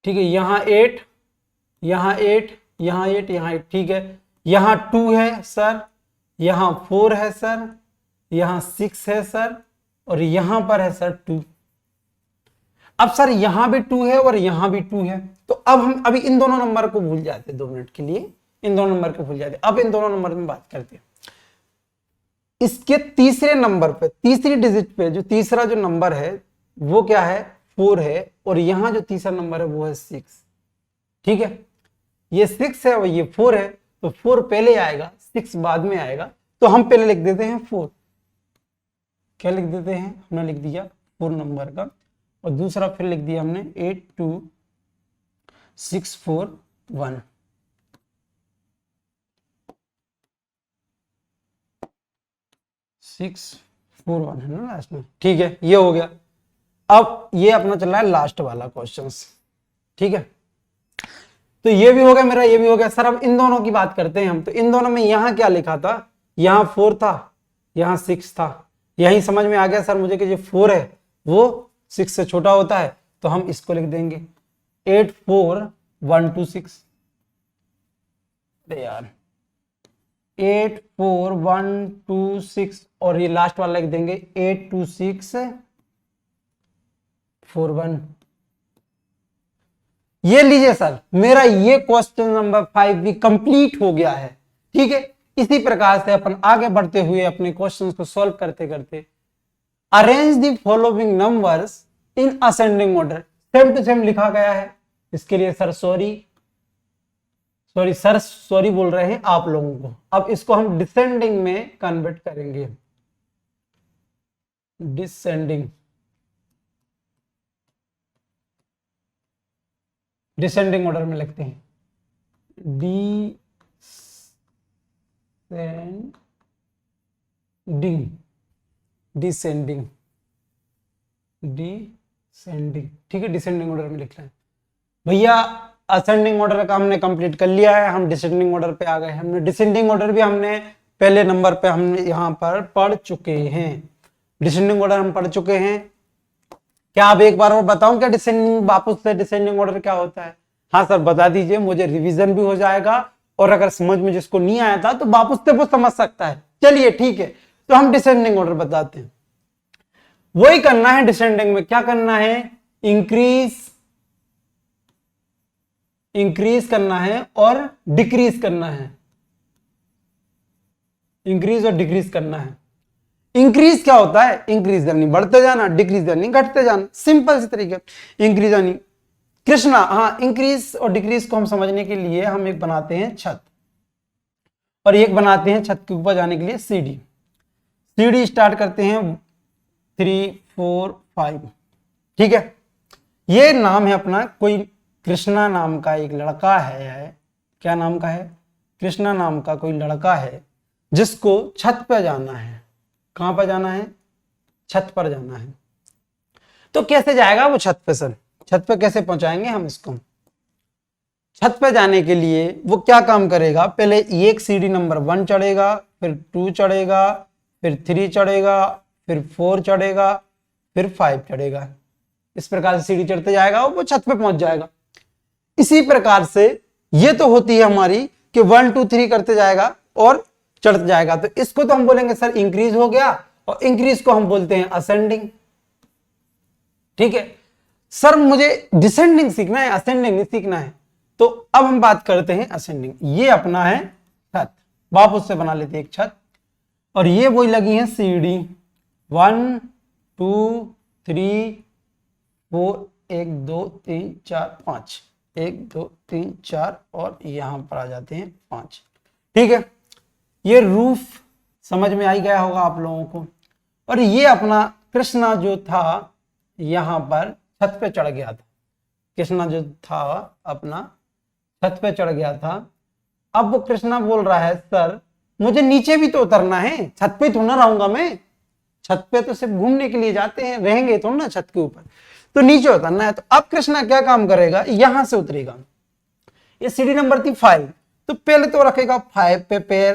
ठीक है, यहां 8, यहां 8, यहां 8, यहां 8, ठीक है। यहां 2 है सर, यहां 4 है सर, यहां 6 है सर, और यहां पर है सर 2। अब सर यहां भी 2 है और यहां भी 2 है, तो अब हम अभी इन दोनों नंबर को भूल जाते हैं, 2 मिनट के लिए इन दोनों नंबर को भूल जाते हैं। अब इन दोनों नंबर में बात करते हैं। इसके तीसरे नंबर पे, तीसरी डिजिट पे जो तीसरा जो नंबर है वो क्या है, 4 है, और यहां जो तीसरा नंबर है वो है 6। ठीक है, ये 6 है और ये 4 है, तो 4 पहले आएगा, 6 बाद में आएगा, तो हम पहले लिख देते हैं 4। क्या लिख देते हैं, हमने लिख दिया 4 नंबर का, और दूसरा फिर लिख दिया हमने 82641। सिक्स 4 1 है ना लास्ट में। ठीक है, ये हो गया। अब ये अपना चल रहा है लास्ट वाला क्वेश्चंस। ठीक है, तो ये भी हो गया मेरा, ये भी हो गया। सर अब इन दोनों की बात करते हैं हम, तो इन दोनों में यहां क्या लिखा था, यहां 4 था, यहां 6 था। यही समझ में आ गया सर मुझे कि जो 4 है वो 6 से छोटा होता है, तो हम इसको लिख देंगे 84126। अरे यार 84126, और ये लास्ट वाला लिख देंगे 82641। ये लीजिए सर, मेरा ये क्वेश्चन नंबर 5 भी कंप्लीट हो गया है। ठीक है, इसी प्रकार से अपन आगे बढ़ते हुए अपने क्वेश्चंस को सॉल्व करते करते, arrange the following numbers in ascending order, same to same लिखा गया है। इसके लिए सर सॉरी बोल रहे हैं आप लोगों को। अब इसको हम डिसेंडिंग में कन्वर्ट करेंगे, डिसेंडिंग ऑर्डर में लिखते हैं, डिसेंडिंग। ठीक है, डिसेंडिंग ऑर्डर में लिख रहे हैं भैया। असेंडिंग ऑर्डर का हमने कंप्लीट कर लिया है, हम डिसेंडिंग ऑर्डर पे आ गए। हमने डिसेंडिंग ऑर्डर भी हमने पहले नंबर पे हमने यहां पर पढ़ चुके हैं। डिसेंडिंग ऑर्डर हम पढ़ चुके हैं। क्या आप एक बार और बताऊं क्या डिसेंडिंग, वापस से डिसेंडिंग ऑर्डर क्या होता है? हाँ सर बता दीजिए, मुझे रिवीजन भी हो जाएगा, और अगर समझ में जिसको नहीं आया था तो वापस से वो समझ सकता है। चलिए ठीक है, तो हम डिसेंडिंग ऑर्डर बताते हैं। वही करना है डिसेंडिंग में, क्या करना है, इंक्रीज करना है और डिक्रीज करना है। इंक्रीज और डिक्रीज करना है। इंक्रीज क्या होता है, इंक्रीज यानी बढ़ते जाना, डिक्रीज यानी घटते जाना, सिंपल से तरीके। इंक्रीज यानी कृष्णा, हाँ इंक्रीज और डिक्रीज को हम समझने के लिए हम एक बनाते हैं छत, और एक बनाते हैं छत के ऊपर जाने के लिए सीढ़ी। सीढ़ी स्टार्ट करते हैं 3 4 5। ठीक है, ये नाम है अपना, कोई कृष्णा नाम का एक लड़का है। क्या नाम का है, कृष्णा नाम का कोई लड़का है जिसको छत पे जाना है। कहां पर जाना है, छत पर जाना है। तो कैसे जाएगा वो छत पे सर, छत पे कैसे पहुंचाएंगे हम इसको। छत पे जाने के लिए वो क्या काम करेगा, पहले एक सीढ़ी नंबर 1 चढ़ेगा, फिर 2 चढ़ेगा, फिर 3 चढ़ेगा, फिर 4 चढ़ेगा, फिर 5 चढ़ेगा। इस प्रकार से सीढ़ी चढ़ते जाएगा वो छत पे पहुंच जाएगा। इसी प्रकार से ये तो होती है हमारी कि 1 2 3 करते जाएगा और चढ़ते जाएगा। तो इसको तो हम बोलेंगे सर इंक्रीज हो गया, और इंक्रीज को हम बोलते हैं असेंडिंग। ठीक है सर, मुझे डिसेंडिंग सीखना है, असेंडिंग नहीं सीखना है। तो अब हम बात करते हैं असेंडिंग। ये अपना है छत, वापस से बना लेते हैं एक छत, और ये वही लगी है सीढ़ी 1 2 3 4 1 2 3 4 5, 1 2 3 4 और यहां पर आ जाते हैं 5। ठीक है, ये रूफ समझ में आई गया होगा आप लोगों को। और ये अपना कृष्णा जो था यहां पर छत पे चढ़ गया था, कृष्णा जो था अपना छत पे चढ़ गया था। अब वो कृष्णा बोल रहा है सर मुझे नीचे भी तो उतरना है, छत पे तो ना रहूंगा मैं, छत पे तो सिर्फ घूमने के लिए जाते हैं, रहेंगे तो ना छत के ऊपर, तो नीचे उतरना है। तो अब कृष्णा क्या काम करेगा, यहां से उतरेगा। ये सीढ़ी नंबर थी 5, तो पहले तो रखेगा 5 पे पैर,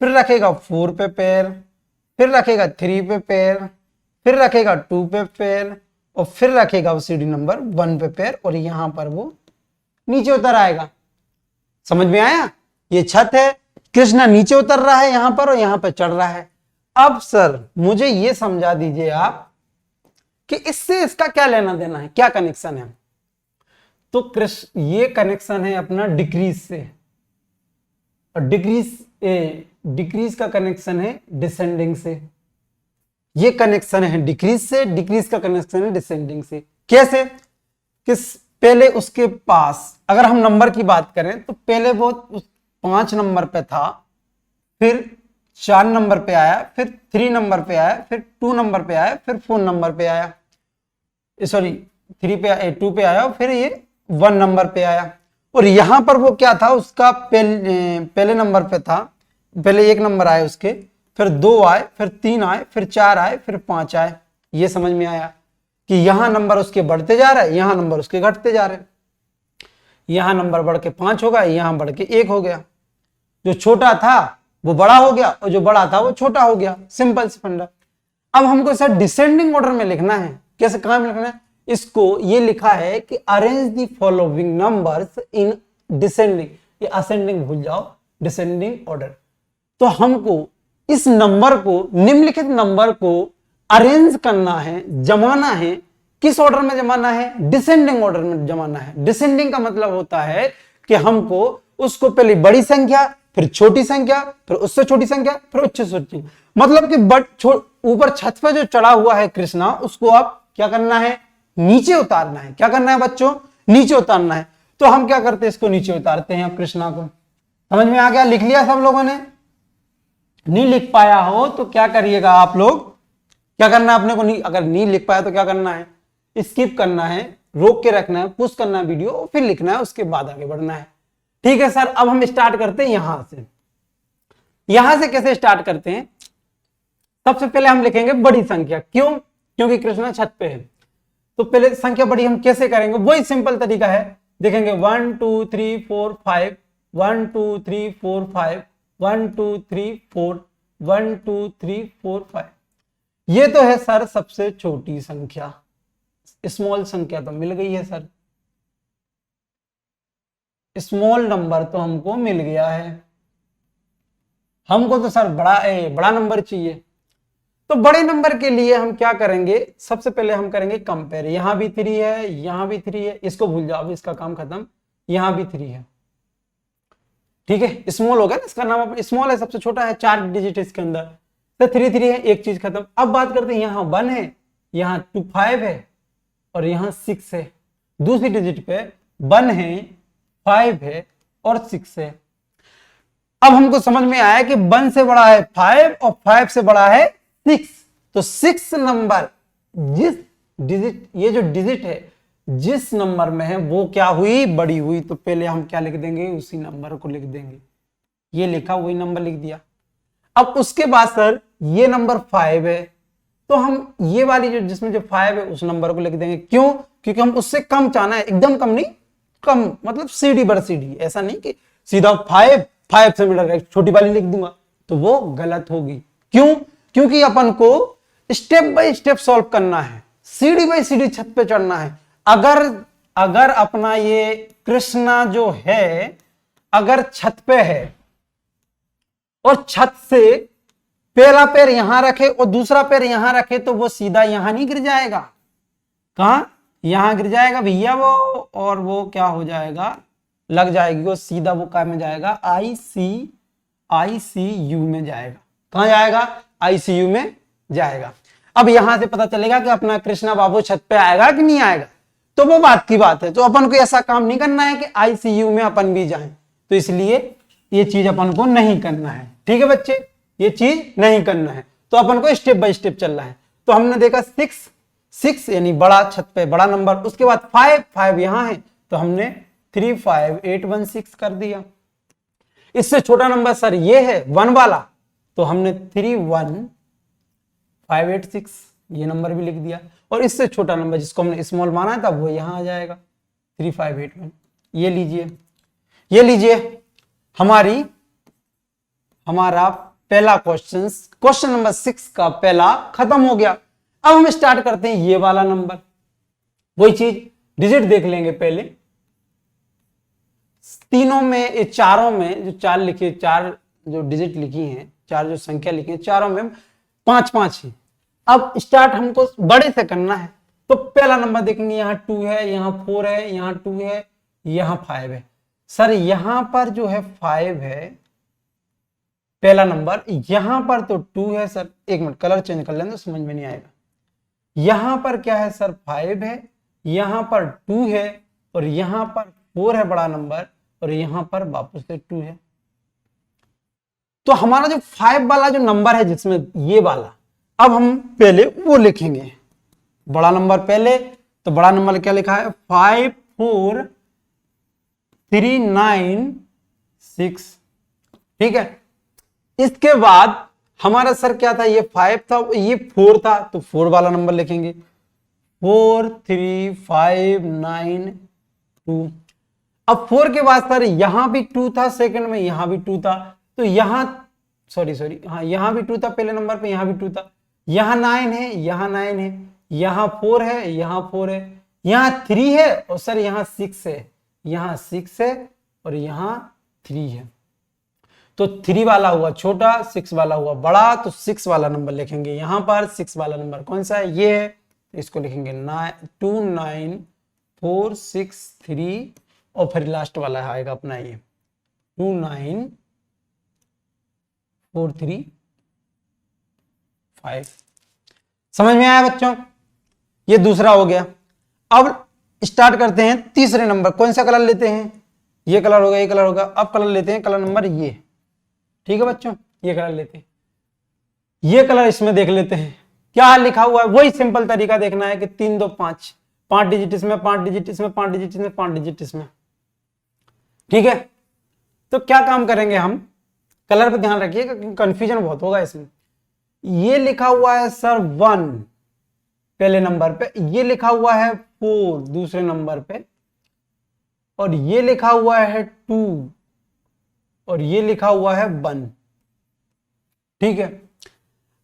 फिर रखेगा 4 पे पैर, फिर रखेगा 3 पे पैर, फिर रखेगा 2 पे पैर, और फिर रखेगा वो सीढ़ी नंबर 1 पे पैर, और यहां पर वो नीचे उतर आएगा। समझ में आया, ये छत है, कृष्णा नीचे उतर रहा है यहां पर और यहां पर चढ़ रहा है। अब सर मुझे ये समझा दीजिए आप कि इससे इसका क्या लेना देना है, क्या कनेक्शन है। तो कृष्ण ये कनेक्शन है अपना डिक्रीज से, और डिक्रीज का कनेक्शन है डिसेंडिंग से। ये कनेक्शन है डिक्रीज से, डिक्रीज का कनेक्शन है डिसेंडिंग से। कैसे, किस पहले उसके पास अगर हम नंबर की बात करें तो पहले वो 5 नंबर पे था, फिर 4 नंबर पे आया, फिर 3 नंबर पे आया, फिर 2 नंबर पे आया, फिर 4 नंबर पे आया, सॉरी 3 पे 2 पे आया, फिर ये 1 नंबर पे आया। और यहां पर वो क्या था, उसका पहले नंबर पे था, पहले 1 नंबर आए उसके, फिर 2 आए, फिर 3 आए, फिर 4 आए, फिर 5 आए। ये समझ में आया कि यहां नंबर उसके बढ़ते जा रहा है, यहां नंबर उसके घटते जा रहे हैं। यहां नंबर बढ़ के 5 हो गया, यहां बढ़ के 1 हो गया। जो छोटा था वो बड़ा हो गया, और जो बड़ा था वो छोटा हो गया। सिंपल सी फंडा। अब हमको सर डिसेंडिंग ऑर्डर में लिखना है। कैसे, कहां में लिखना है इसको, ये लिखा है कि arrange the following numbers in descending, ये असेंडिंग भूल जाओ, डिसेंडिंग ऑर्डर। तो हमको इस नंबर को, निम्नलिखित नंबर को अरेंज करना है, जमाना है। किस ऑर्डर में जमाना है, डिसेंडिंग ऑर्डर में जमाना है। डिसेंडिंग का मतलब होता है कि हमको उसको पहले बड़ी संख्या, फिर छोटी संख्या, फिर उससे छोटी संख्या, फिर उससे छोटी, मतलब कि ऊपर छत पे जो चढ़ा हुआ है कृष्णा, उसको आप क्या करना है, नीचे उतारना है। क्या करना है बच्चों, नीचे उतारना है। तो हम क्या करते हैं, इसको नीचे उतारते हैं। अब कृष्णा को समझ में आ गया, लिख लिया सब लोगों ने। नहीं लिख पाया हो तो क्या करिएगा आप लोग, क्या करना है अपने को, नहीं अगर नहीं लिख पाया तो क्या करना है, स्किप करना है, रोक के रखना है, पुश करना है वीडियो, और फिर लिखना है, उसके बाद आगे बढ़ना है। ठीक है सर, अब हम स्टार्ट करते हैं यहां से। यहां से कैसे स्टार्ट करते हैं, सबसे पहले हम लिखेंगे बड़ी संख्या। क्यों, क्योंकि कृष्णा छत पे है, तो पहले संख्या बड़ी हम कैसे करेंगे, वही सिंपल तरीका है। देखेंगे 1 2 3 4 5, 1 2 3 4 5, 1 2 3 4, 1 2 3 4 5। ये तो है सर सबसे छोटी संख्या, स्मॉल संख्या तो मिल गई है सर, स्मॉल नंबर तो हमको मिल गया है। हमको तो सर बड़ा नंबर चाहिए। तो बड़े नंबर के लिए हम क्या करेंगे, सबसे पहले हम करेंगे कंपेयर। यहां भी 3 है, यहां भी 3 है, इसको भूल जाओ, इसका काम खत्म। यहां भी 3 है, ठीक है, स्मॉल हो गया ना, इसका नाम स्मॉल है, सबसे छोटा है, 4 डिजिट इसके अंदर, तो 3 3 है, एक चीज खत्म। अब बात करते हैं, यहां 1 है, यहां 2 5 है, और यहां 6 है। दूसरी डिजिट पे 1 है, 5 है और 6 है। अब हमको समझ में आया कि 1 से बड़ा है 5 और 5 से बड़ा है 6। तो 6 नंबर जिस डिजिट, ये जो डिजिट है जिस नंबर में है वो क्या हुई, बड़ी हुई। तो पहले हम क्या लिख देंगे, उसी नंबर को लिख देंगे। ये लिखा, वही नंबर लिख दिया। अब उसके बाद सर ये नंबर 5 है, तो हम ये वाली जो जिसमें जो 5 है उस नंबर को लिख देंगे। क्यों? क्योंकि हम उससे कम चाहना है, एकदम कम नहीं, कम मतलब सीढ़ी बर सीढ़ी, ऐसा नहीं कि सीधा 5 से मिला छोटी वाली लिख दूंगा, तो वो गलत होगी। क्यों? क्योंकि अपन को स्टेप बाय स्टेप सॉल्व करना है, सीढ़ी बाय सीढ़ी छत पे चढ़ना है। अगर अपना ये कृष्णा जो है अगर छत पे है और छत से पहला पैर यहां रखे और दूसरा पैर यहां रखे, तो वो सीधा यहां नहीं गिर जाएगा। कहां? यहां गिर जाएगा भैया वो, और वो क्या हो जाएगा, लग जाएगी वो सीधा, वो कहां में जाएगा, आईसीयू में जाएगा। कहां जाएगा? आईसीयू में जाएगा। अब यहां से पता चलेगा कि अपना कृष्णा बाबू छत पे आएगा कि नहीं आएगा, तो वो बात की बात है। तो अपन को ऐसा काम नहीं करना है कि आईसीयू में अपन भी जाएं, तो इसलिए ये चीज अपन को नहीं करना है। ठीक है बच्चे, ये चीज नहीं करना है, तो अपन को स्टेप बाय स्टेप चलना है। तो हमने देखा 6 यानी बड़ा छत पे बड़ा नंबर, उसके बाद 5 यहां है, तो हमने 35816 कर दिया। इससे छोटा नंबर सर ये है 1 वाला, तो हमने 31586 ये नंबर भी लिख दिया। और इससे छोटा नंबर जिसको हमने स्मॉल माना था वो यहां आ जाएगा 3581। ये लीजिए हमारा पहला क्वेश्चन नंबर 6 का पहला खत्म हो गया। अब हम स्टार्ट करते हैं ये वाला नंबर, वही चीज डिजिट देख लेंगे पहले। तीनों में, चारों में जो 4 लिखी, 4 जो डिजिट लिखी हैं, 4 जो संख्या लिखी है, चारों में 5 है। अब स्टार्ट हमको बड़े से करना है, तो पहला नंबर देखेंगे, यहाँ 2 है, यहाँ 4 है, यहाँ 2 है, यहाँ 5 है। सर यहां पर जो है 5 है पहला नंबर, यहां पर तो 2 है। सर एक मिनट कलर चेंज कर लें तो समझ में नहीं आएगा। यहां पर क्या है सर? 5 है, यहां पर 2 है, और यहां पर 4 है बड़ा नंबर, और यहां पर वापस से 2 है। तो हमारा जो 5 वाला जो नंबर है जिसमें ये वाला, अब हम पहले वो लिखेंगे बड़ा नंबर पहले। तो बड़ा नंबर क्या लिखा है? 54396। ठीक है, इसके बाद हमारा सर क्या था? ये 5 था, ये 4 था, तो 4 वाला नंबर लिखेंगे 43592। अब 4 के बाद सर यहां भी 2 था सेकंड में, यहां भी 2 था, तो यहां सॉरी हाँ यहां भी 2 था पहले नंबर पे, यहां भी 2 था, यहां 9 है, यहां 9 है, यहां 4 है, यहां 4 है, यहां 3 है, और सर यहां 6 है, यहां 6 है, और यहां 3 है। तो 3 वाला हुआ छोटा, 6 वाला हुआ बड़ा, तो 6 वाला नंबर लिखेंगे यहां पर। 6 वाला नंबर कौन सा है? ये है, तो इसको लिखेंगे 29463, और फिर लास्ट वाला आएगा अपना ये 29435। समझ में आया बच्चों? ये दूसरा हो गया। अब स्टार्ट करते हैं तीसरे नंबर। कौन सा कलर लेते हैं? ये कलर होगा, ये कलर होगा। अब कलर लेते हैं, कलर नंबर ये। ठीक है बच्चों, ये कलर लेते हैं, ये कलर इसमें देख लेते हैं क्या लिखा हुआ है। वही सिंपल तरीका देखना है कि 3 2 5, 5 डिजिट इसमें, 5 डिजिट इसमें, 5 डिजिट इसमें, 5 डिजिट इसमें। ठीक है, तो क्या काम करेंगे हम? कलर पे ध्यान रखिएगा, कंफ्यूजन बहुत होगा इसमें। ये लिखा हुआ है सर 1 पहले नंबर पे, ये लिखा हुआ है 4 दूसरे नंबर पे, और ये लिखा हुआ है 2, और ये लिखा हुआ है 1। ठीक है,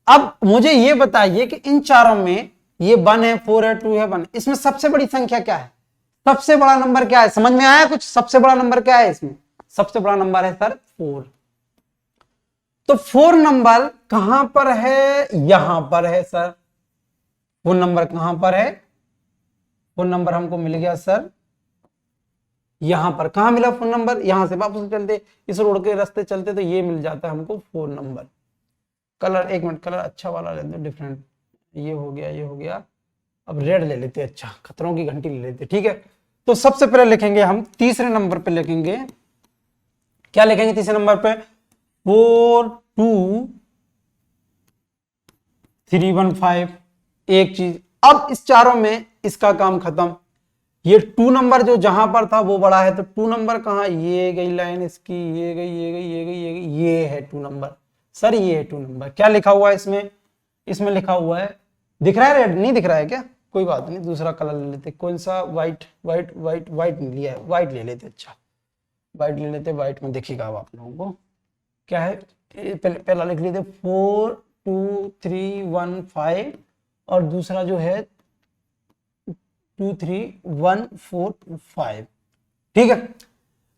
अब मुझे ये बताइए कि इन चारों में ये 1 है, 4 है, 2 है, 1, इसमें सबसे बड़ी संख्या क्या है? सबसे बड़ा नंबर क्या है? समझ में आया कुछ? सबसे बड़ा नंबर क्या है इसमें? सबसे बड़ा नंबर है सर 4। तो 4 नंबर कहां पर है? यहां पर है सर। 4 नंबर कहां पर है? 4 नंबर हमको मिल गया सर यहां पर। कहां मिला 4 नंबर? यहां से वापस चलते, इस रोड के रास्ते चलते तो ये मिल जाता है हमको 4 नंबर। कलर एक मिनट, कलर अच्छा वाला ले दो, डिफरेंट। ये हो गया, ये हो गया। अब रेड ले लेते, अच्छा खतरों की घंटी ले लेते। ठीक है, तो सबसे पहले लिखेंगे हम तीसरे नंबर पे लिखेंगे, क्या लिखेंगे तीसरे नंबर पे? 42315। एक चीज, अब इस चारों में इसका काम खत्म। ये 2 नंबर जो जहां पर था वो बड़ा है, तो 2 नंबर कहां? ये गई लाइन इसकी, ये गई, ये गई, ये गई, ये गई, ये है 2 नंबर। सर ये A2 नंबर क्या लिखा हुआ है इसमें, इसमें लिखा हुआ है, दिख रहा है रेड, नहीं दिख रहा है क्या, कोई बात नहीं, दूसरा कलर ले लेते, कौन सा, व्हाइट, व्हाइट व्हाइट व्हाइट नहीं लिया है, व्हाइट ले लेते, अच्छा व्हाइट ले लेते, व्हाइट में देखिएगा अब आप लोगों को क्या है, पहला लिख लेते 4 2 3 1 5 और दूसरा जो है 2 3 1 4 5, ठीक है।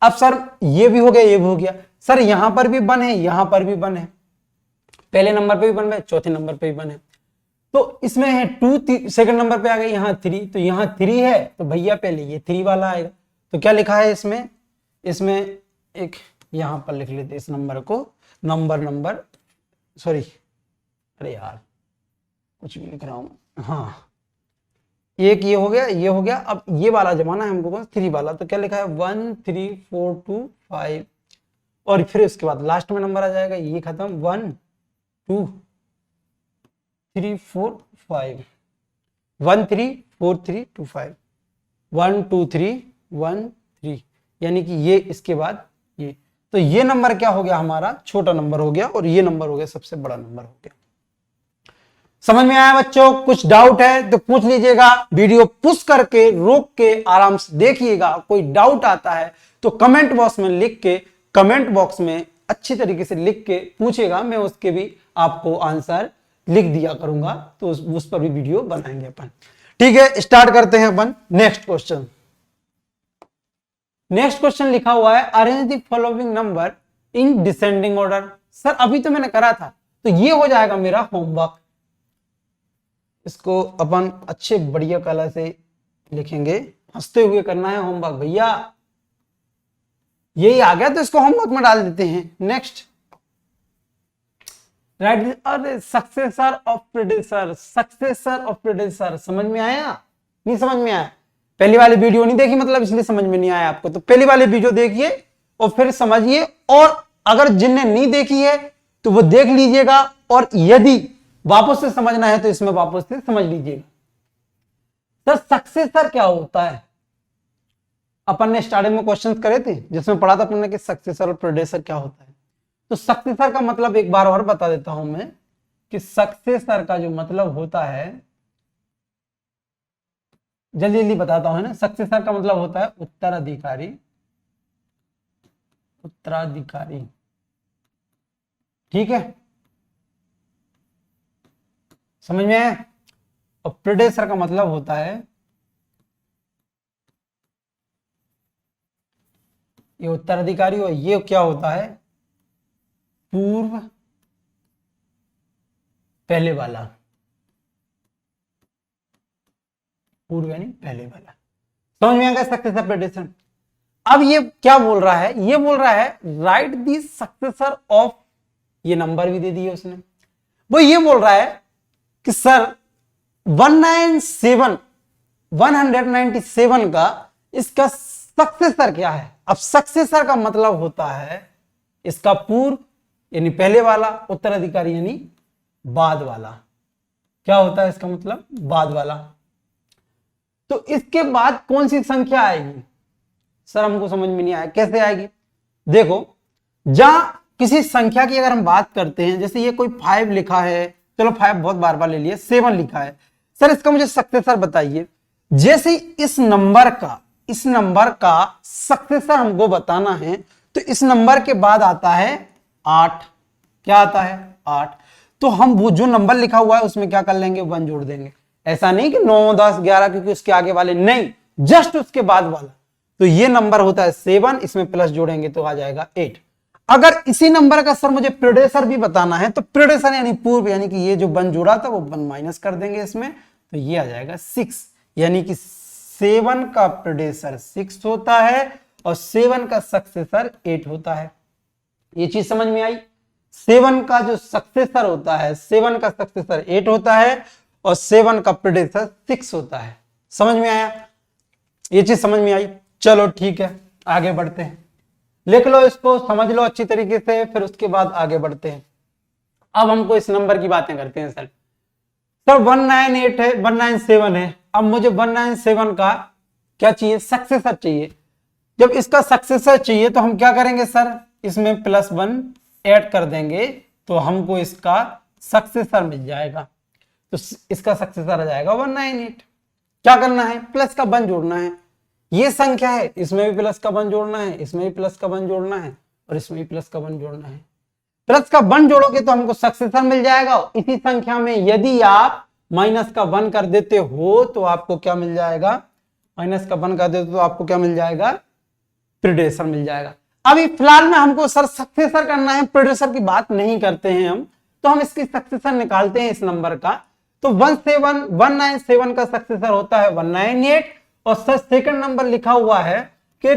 अब सर ये भी हो गया, ये भी हो गया, सर यहां पर भी 1 है, यहां पर भी 1 है, पहले नंबर पे भी 1 है, चौथे नंबर पे भी 1 है, तो इसमें है 2, सेकंड नंबर पे आ गया यहाँ 3, तो यहाँ 3 है तो भैया पहले ये 3 वाला आएगा, तो क्या लिखा है इसमें, इसमें एक यहां पर लिख लेते इस नंबर को, नंबर सॉरी, अरे यार कुछ भी लिख रहा हूं, हाँ एक ये हो गया, ये हो गया, अब ये वाला जमाना है हमको 3 वाला, तो क्या लिखा है 1 3 4 2 5 और फिर उसके बाद लास्ट में नंबर आ जाएगा, ये खत्म 1 2 3 4 5 1 3 4 3 2 5 1 2 3 1 3, यानी कि ये इसके बाद ये, तो ये नंबर क्या हो गया हमारा, छोटा नंबर हो गया, और ये नंबर हो गया सबसे बड़ा नंबर हो गया। समझ में आया बच्चों, कुछ डाउट है तो पूछ लीजिएगा, वीडियो पुश करके रोक के आराम से देखिएगा, कोई डाउट आता है तो कमेंट बॉक्स में लिख के, कमेंट बॉक्स में अच्छी तरीके से लिख के पूछेगा, मैं उसके भी आपको आंसर लिख दिया करूंगा, तो उस पर भी वीडियो बनाएंगे अपन, ठीक है। स्टार्ट करते हैं अपन नेक्स्ट क्वेश्चन। नेक्स्ट क्वेश्चन लिखा हुआ है arrange the following number in descending order. Sir अभी तो मैंने करा था, तो ये हो जाएगा मेरा होमवर्क, इसको अपन अच्छे बढ़िया कलर से लिखेंगे, हंसते हुए करना है होमवर्क भैया, यही आ गया तो इसको होमवर्क में डाल देते हैं। नेक्स्ट, राइट, अरे successor of predecessor, successor of predecessor, समझ में आया, नहीं समझ में आया, पहली वाली वीडियो नहीं देखी मतलब इसलिए समझ में नहीं आया आपको, तो पहली वाली वीडियो देखिए और फिर समझिए, और अगर जिनने नहीं देखी है तो वो देख लीजिएगा, और यदि वापस से समझना है तो इसमें वापस से समझ लीजिएगा। सर सक्सेसर क्या होता है, अपन ने स्टार्टिंग में क्वेश्चंस करे थे जिसमें पढ़ा था अपन ने कि सक्सेसर और प्रेडेसर क्या होता है, तो सक्सेसर का मतलब एक बार और बता देता हूं मैं कि सक्सेसर का जो मतलब होता है, जल्दी जल्दी बताता हूं ना, सक्सेसर का मतलब होता है उत्तराधिकारी, उत्तराधिकारी, ठीक है, समझ में आया। और प्रेडेसर का मतलब होता है, ये उत्तराधिकारी और ये क्या होता है, पूर्व पहले वाला, पूर्व यानी पहले वाला, समझ में आ गया सक्सेसर प्रेडेसर। अब ये क्या बोल रहा है, ये बोल रहा है राइट दी सक्सेसर ऑफ, ये नंबर भी दे दिए उसने, वो ये बोल रहा है कि सर 197 का इसका सक्सेसर क्या है। अब सक्सेसर का मतलब होता है इसका पूर्व यानी पहले वाला, उत्तराधिकारी यानी बाद वाला, क्या होता है इसका मतलब बाद वाला। तो इसके बाद कौन सी संख्या आएगी, सर हमको समझ में नहीं आया कैसे आएगी। देखो जहां किसी संख्या की अगर हम बात करते हैं, जैसे ये कोई 5 लिखा है, चलो 5 बहुत बार बार ले लिया, 7 लिखा है, सर इसका मुझे सक्सेसर बताइए। जैसे इस नंबर का सक्सेसर हमको बताना है, तो इस नंबर के बाद आता है 8, क्या आता है 8, तो हम वो जो नंबर लिखा हुआ है उसमें क्या कर लेंगे 1 जोड़ देंगे, ऐसा नहीं कि 9 10 11 क्योंकि उसके आगे वाले नहीं, जस्ट उसके बाद वाला, तो ये नंबर होता है 7, इसमें प्लस जोड़ेंगे तो आ जाएगा 8। अगर इसी नंबर का सर मुझे प्रेडेसर भी बताना है, तो प्रेडेसर यानी पूर्व, यानी कि ये जो 1 जोड़ा था वो 1 माइनस कर देंगे इसमें, तो ये आ जाएगा 6, यानी कि 7 का प्रेडेसर 6 होता है और 7 का सक्सेसर 8 होता है। ये चीज समझ में आई, 7 का जो सक्सेसर होता है, 7 का सक्सेसर 8 होता है और 7 का प्रेडेसर 6 होता है। समझ में आया, ये चीज समझ में आई। चलो ठीक है आगे बढ़ते हैं, लिख लो इसको, समझ लो अच्छी तरीके से, फिर उसके बाद आगे बढ़ते हैं। अब हमको इस नंबर की बातें करते हैं। सर 198 है, 197 है, अब मुझे 197 का क्या चाहिए, सक्सेसर चाहिए। जब इसका सक्सेसर चाहिए तो हम क्या करेंगे सर, इसमें +1 ऐड कर देंगे तो हमको इसका सक्सेसर मिल जाएगा। तो इसका सक्सेसर आ जाएगा 198। क्या करना है, प्लस का 1 जोड़ना है। ये संख्या है, इसमें भी प्लस का 1 जोड़ना है, इसमें भी प्लस का 1 जोड़ना है और इसमें भी प्लस का 1 जोड़ना है। प्लस का 1 जोड़ोगे तो हमको सक्सेसर मिल जाएगा। इसी संख्या में यदि आप माइनस का 1 कर देते हो तो आपको क्या मिल जाएगा, माइनस का 1 कर देते तो आपको क्या मिल जाएगा, प्रीडेसर मिल जाएगा। अभी फिलहाल में हमको सर सक्सेसर करना है, प्रीडेसर की बात नहीं करते हैं हम, तो हम इसकी सक्सेसर निकालते हैं इस नंबर का। तो 197 का सक्सेसर होता है 198 और सर सेकंड नंबर लिखा हुआ है कि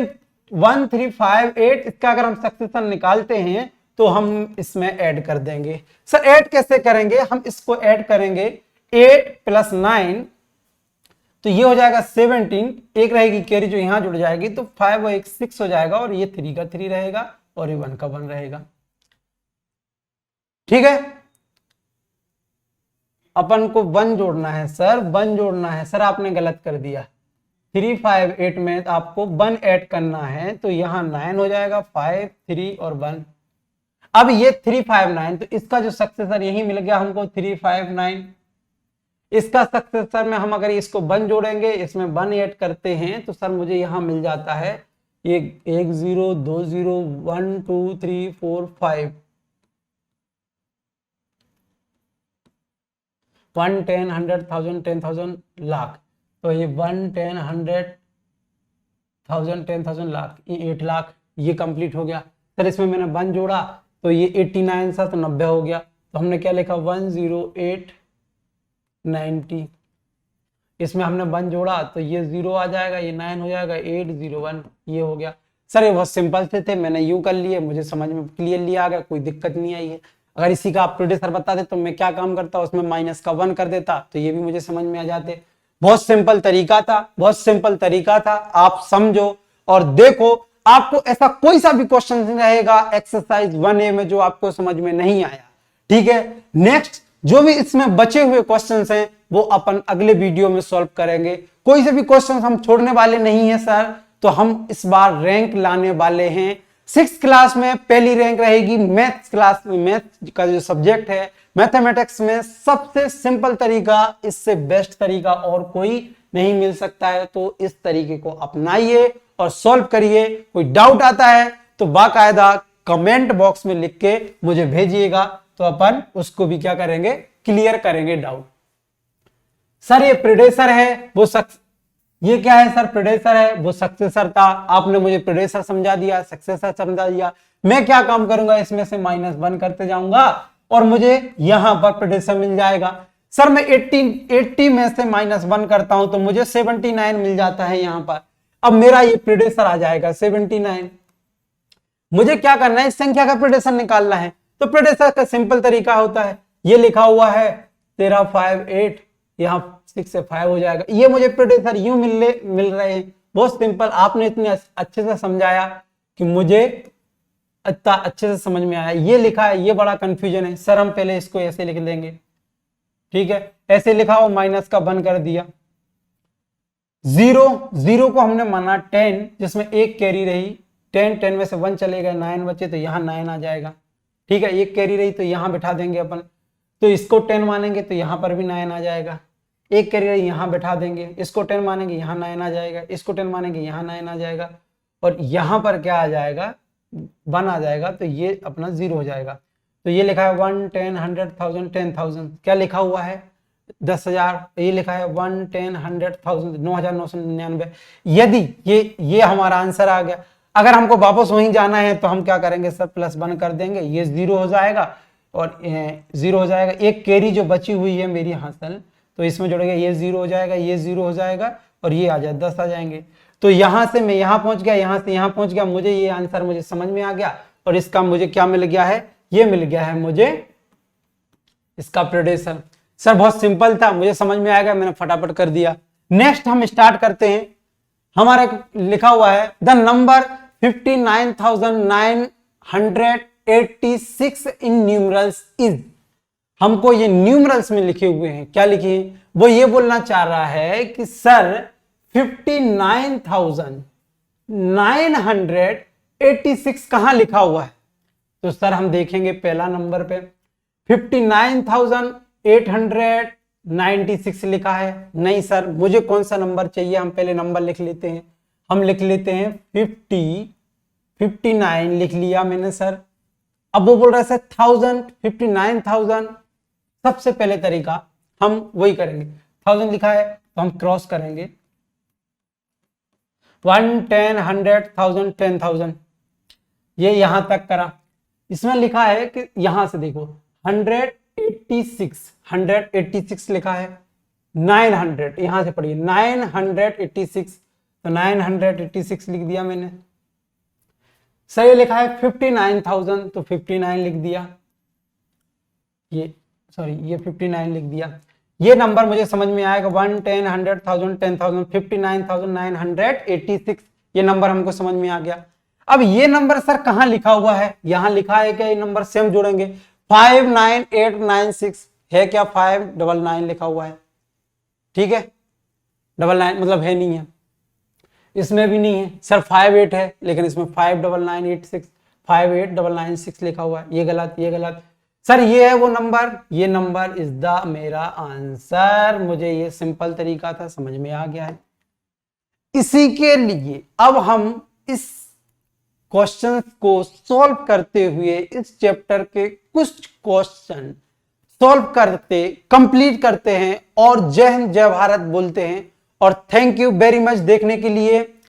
1358। इसका अगर हम सक्सेसर निकालते हैं तो हम इसमें ऐड कर देंगे। सर ऐड कैसे करेंगे, हम इसको ऐड करेंगे 8 + 9 तो ये हो जाएगा 17, एक रहेगी कैरी जो यहां जुड़ जाएगी तो 5 और 1 6 हो जाएगा और ये 3 का 3 रहेगा और ये 1 का 1 रहेगा। ठीक है, अपन को 1 जोड़ना है सर, 1 जोड़ना है सर, आपने गलत कर दिया। 358 में आपको 1 ऐड करना है तो यहां 9 हो जाएगा, 5 3 और 1। अब ये 359 तो इसका जो सक्सेसर यही मिल गया हमको 359। इसका सक्सेसर में हम अगर इसको 1 जोड़ेंगे, इसमें 1 ऐड करते हैं तो सर मुझे यहां मिल जाता है ये 1 0 2 0 1 2 3 4 5 1 10 100 1000 10,000 लाख। तो ये 1 10 100 1000 10,000 लाख, ये 8 लाख, ये कंप्लीट हो गया। सर इसमें मैंने 1 जोड़ा तो ये 89 था तो 90 हो गया। तो हमने क्या लिखा 10890। इसमें हमने 1 जोड़ा तो ये 0 आ जाएगा, ये 9 हो जाएगा, 801 ये हो गया। सर ये बहुत सिंपल से थे, मैंने यूं कर लिए, मुझे समझ में क्लियरली आ गया, कोई दिक्कत नहीं आई है। अगर इसी का आप प्रोड्यूसर बता दे तो मैं क्या काम करता, उसमें माइनस का 1 कर देता तो ये भी मुझे समझ में आ जाते। बहुत सिंपल तरीका था, बहुत सिंपल तरीका था, आप समझो और देखो। आपको ऐसा कोई सा भी क्वेश्चन नहीं रहेगा एक्सरसाइज 1A में जो आपको समझ में नहीं आया। ठीक है, नेक्स्ट जो भी इसमें बचे हुए क्वेश्चंस हैं वो अपन अगले वीडियो में सॉल्व करेंगे। कोई से भी क्वेश्चन हम छोड़ने वाले नहीं है सर। तो हम इस बार रैंक लाने वाले हैं। 6th क्लास में पहली रैंक रहेगी मैथ्स क्लास में। मैथ का जो सब्जेक्ट है मैथमेटिक्स में सबसे सिंपल तरीका, इससे बेस्ट तरीका और कोई नहीं मिल सकता है। तो इस तरीके को अपनाइए और सॉल्व करिए। कोई डाउट आता है तो बाकायदा कमेंट बॉक्स में लिख के मुझे भेजिएगा, तो अपन उसको भी क्या करेंगे, क्लियर करेंगे डाउट। सर ये प्रीडेसर है, वो ये क्या है सर, प्रीडेसर है, वो सक्सेसर था। आपने मुझे प्रीडेसर समझा दिया, सक्सेसर समझा दिया। मैं क्या काम करूंगा, इसमें से -1 करते जाऊंगा और मुझे यहां पर प्रीडेसर मिल जाएगा। सर मैं 80 में से -1 करता हूं तो मुझे 79 मिल जाता है यहां पर। अब मेरा ये प्रीडेसर आ जाएगा 79। मुझे क्या करना है, इस संख्या का प्रीडेसर निकालना है। तो प्रीडेसर का सिंपल तरीका होता है, ये लिखा हुआ है 13 5 8, यहां 6 से 5 हो जाएगा। ये मुझे प्रीडेसर यूं मिल रहे हैं। बहुत सिंपल, आपने इतने अच्छे से समझाया कि मुझे इतना अच्छे से समझ में आया। ये लिखा है, ये बड़ा कंफ्यूजन है सर, हम पहले इसको ऐसे लिख देंगे। ठीक है, ऐसे लिखा हो, माइनस का 1 कर दिया। 0 को हमने माना 10, जिसमें एक कैरी रही। 10 में से 1 चलेगा, 9 बचे तो यहाँ 9 आ जाएगा। ठीक है, एक कैरी रही तो यहाँ बिठा देंगे अपन। तो इसको 10 मानेंगे तो यहाँ पर भी 9 आ जाएगा। एक कैरी रही यहाँ बिठा देंगे, इसको 10 मानेंगे यहाँ 9 आ जाएगा, इसको 10 मानेंगे यहाँ 9 आ जाएगा और यहाँ पर क्या आ जाएगा, 1 आ जाएगा। तो ये अपना 0 हो जाएगा। तो ये लिखा है 1 10 100 1000 10,000। क्या लिखा हुआ है 10,000। ये लिखा है 1 10 100 1000 9,999। यदि ये हमारा आंसर आ गया। अगर हमको वापस वहीं जाना है तो हम क्या करेंगे सर, +1 कर देंगे, ये 0 हो जाएगा और 0 हो जाएगा। एक कैरी जो बची हुई है मेरी हासिल, तो इसमें जोड़ेगा, ये 0 हो जाएगा, ये 0 हो जाएगा और ये आ जाए 10 आ जाएंगे। तो यहां से मैं यहां पहुंच गया, यहां से यहां पहुंच गया। मुझे ये आंसर मुझे समझ में आ गया और इसका मुझे क्या मिल गया है, ये मिल गया है मुझे इसका प्रीडेसर। सर बहुत सिंपल था, मुझे समझ में आएगा, मैंने फटाफट कर दिया। नेक्स्ट हम स्टार्ट करते हैं। हमारा लिखा हुआ है the number 59,986 in numerals is. हमको ये न्यूमरल्स में लिखे हुए हैं, क्या लिखे हैं, वो ये बोलना चाह रहा है कि सर 59,986 कहां लिखा हुआ है। तो सर हम देखेंगे पहला नंबर पे 59,896 लिखा है। नहीं सर, मुझे कौन सा नंबर चाहिए, हम पहले नंबर लिख लेते हैं। हम लिख लेते हैं 59 लिख लिया मैंने सर। अब वो बोल रहा है सर 59,000। सबसे पहले तरीका हम वही करेंगे, 1000 लिखा है तो हम क्रॉस करेंगे 1 10 100 1000 10,000, ये यहां तक करा। इसमें लिखा है कि यहां से देखो 186 लिखा है, 900 यहां से पढ़िए 986, तो 986 लिख दिया मैंने। सही लिखा है 59,000, तो 59 लिख दिया। ये 59 लिख दिया। ये नंबर मुझे समझ में आएगा 1 10 100 1000 10,000 59,986, ये नंबर हमको समझ में आ गया। अब ये नंबर सर कहां लिखा हुआ है, यहां लिखा है क्या, ये नंबर सेम जोड़ेंगे 59896 है क्या, 599 लिखा हुआ है, ठीक है। 99 मतलब है नहीं है, इसमें भी नहीं है सर, 58 है लेकिन इसमें 59986 58996 लिखा हुआ है, ये गलत ये गलत सर। ये है वो नंबर, ये नंबर इज द मेरा आंसर। मुझे ये सिंपल तरीका था, समझ में आ गया है। इसी के लिए अब हम इस क्वेश्चन को सॉल्व करते हुए इस चैप्टर के कुछ क्वेश्चन सॉल्व करते कंप्लीट करते हैं और जय हिंद जय भारत बोलते हैं। और थैंक यू वेरी मच देखने के लिए।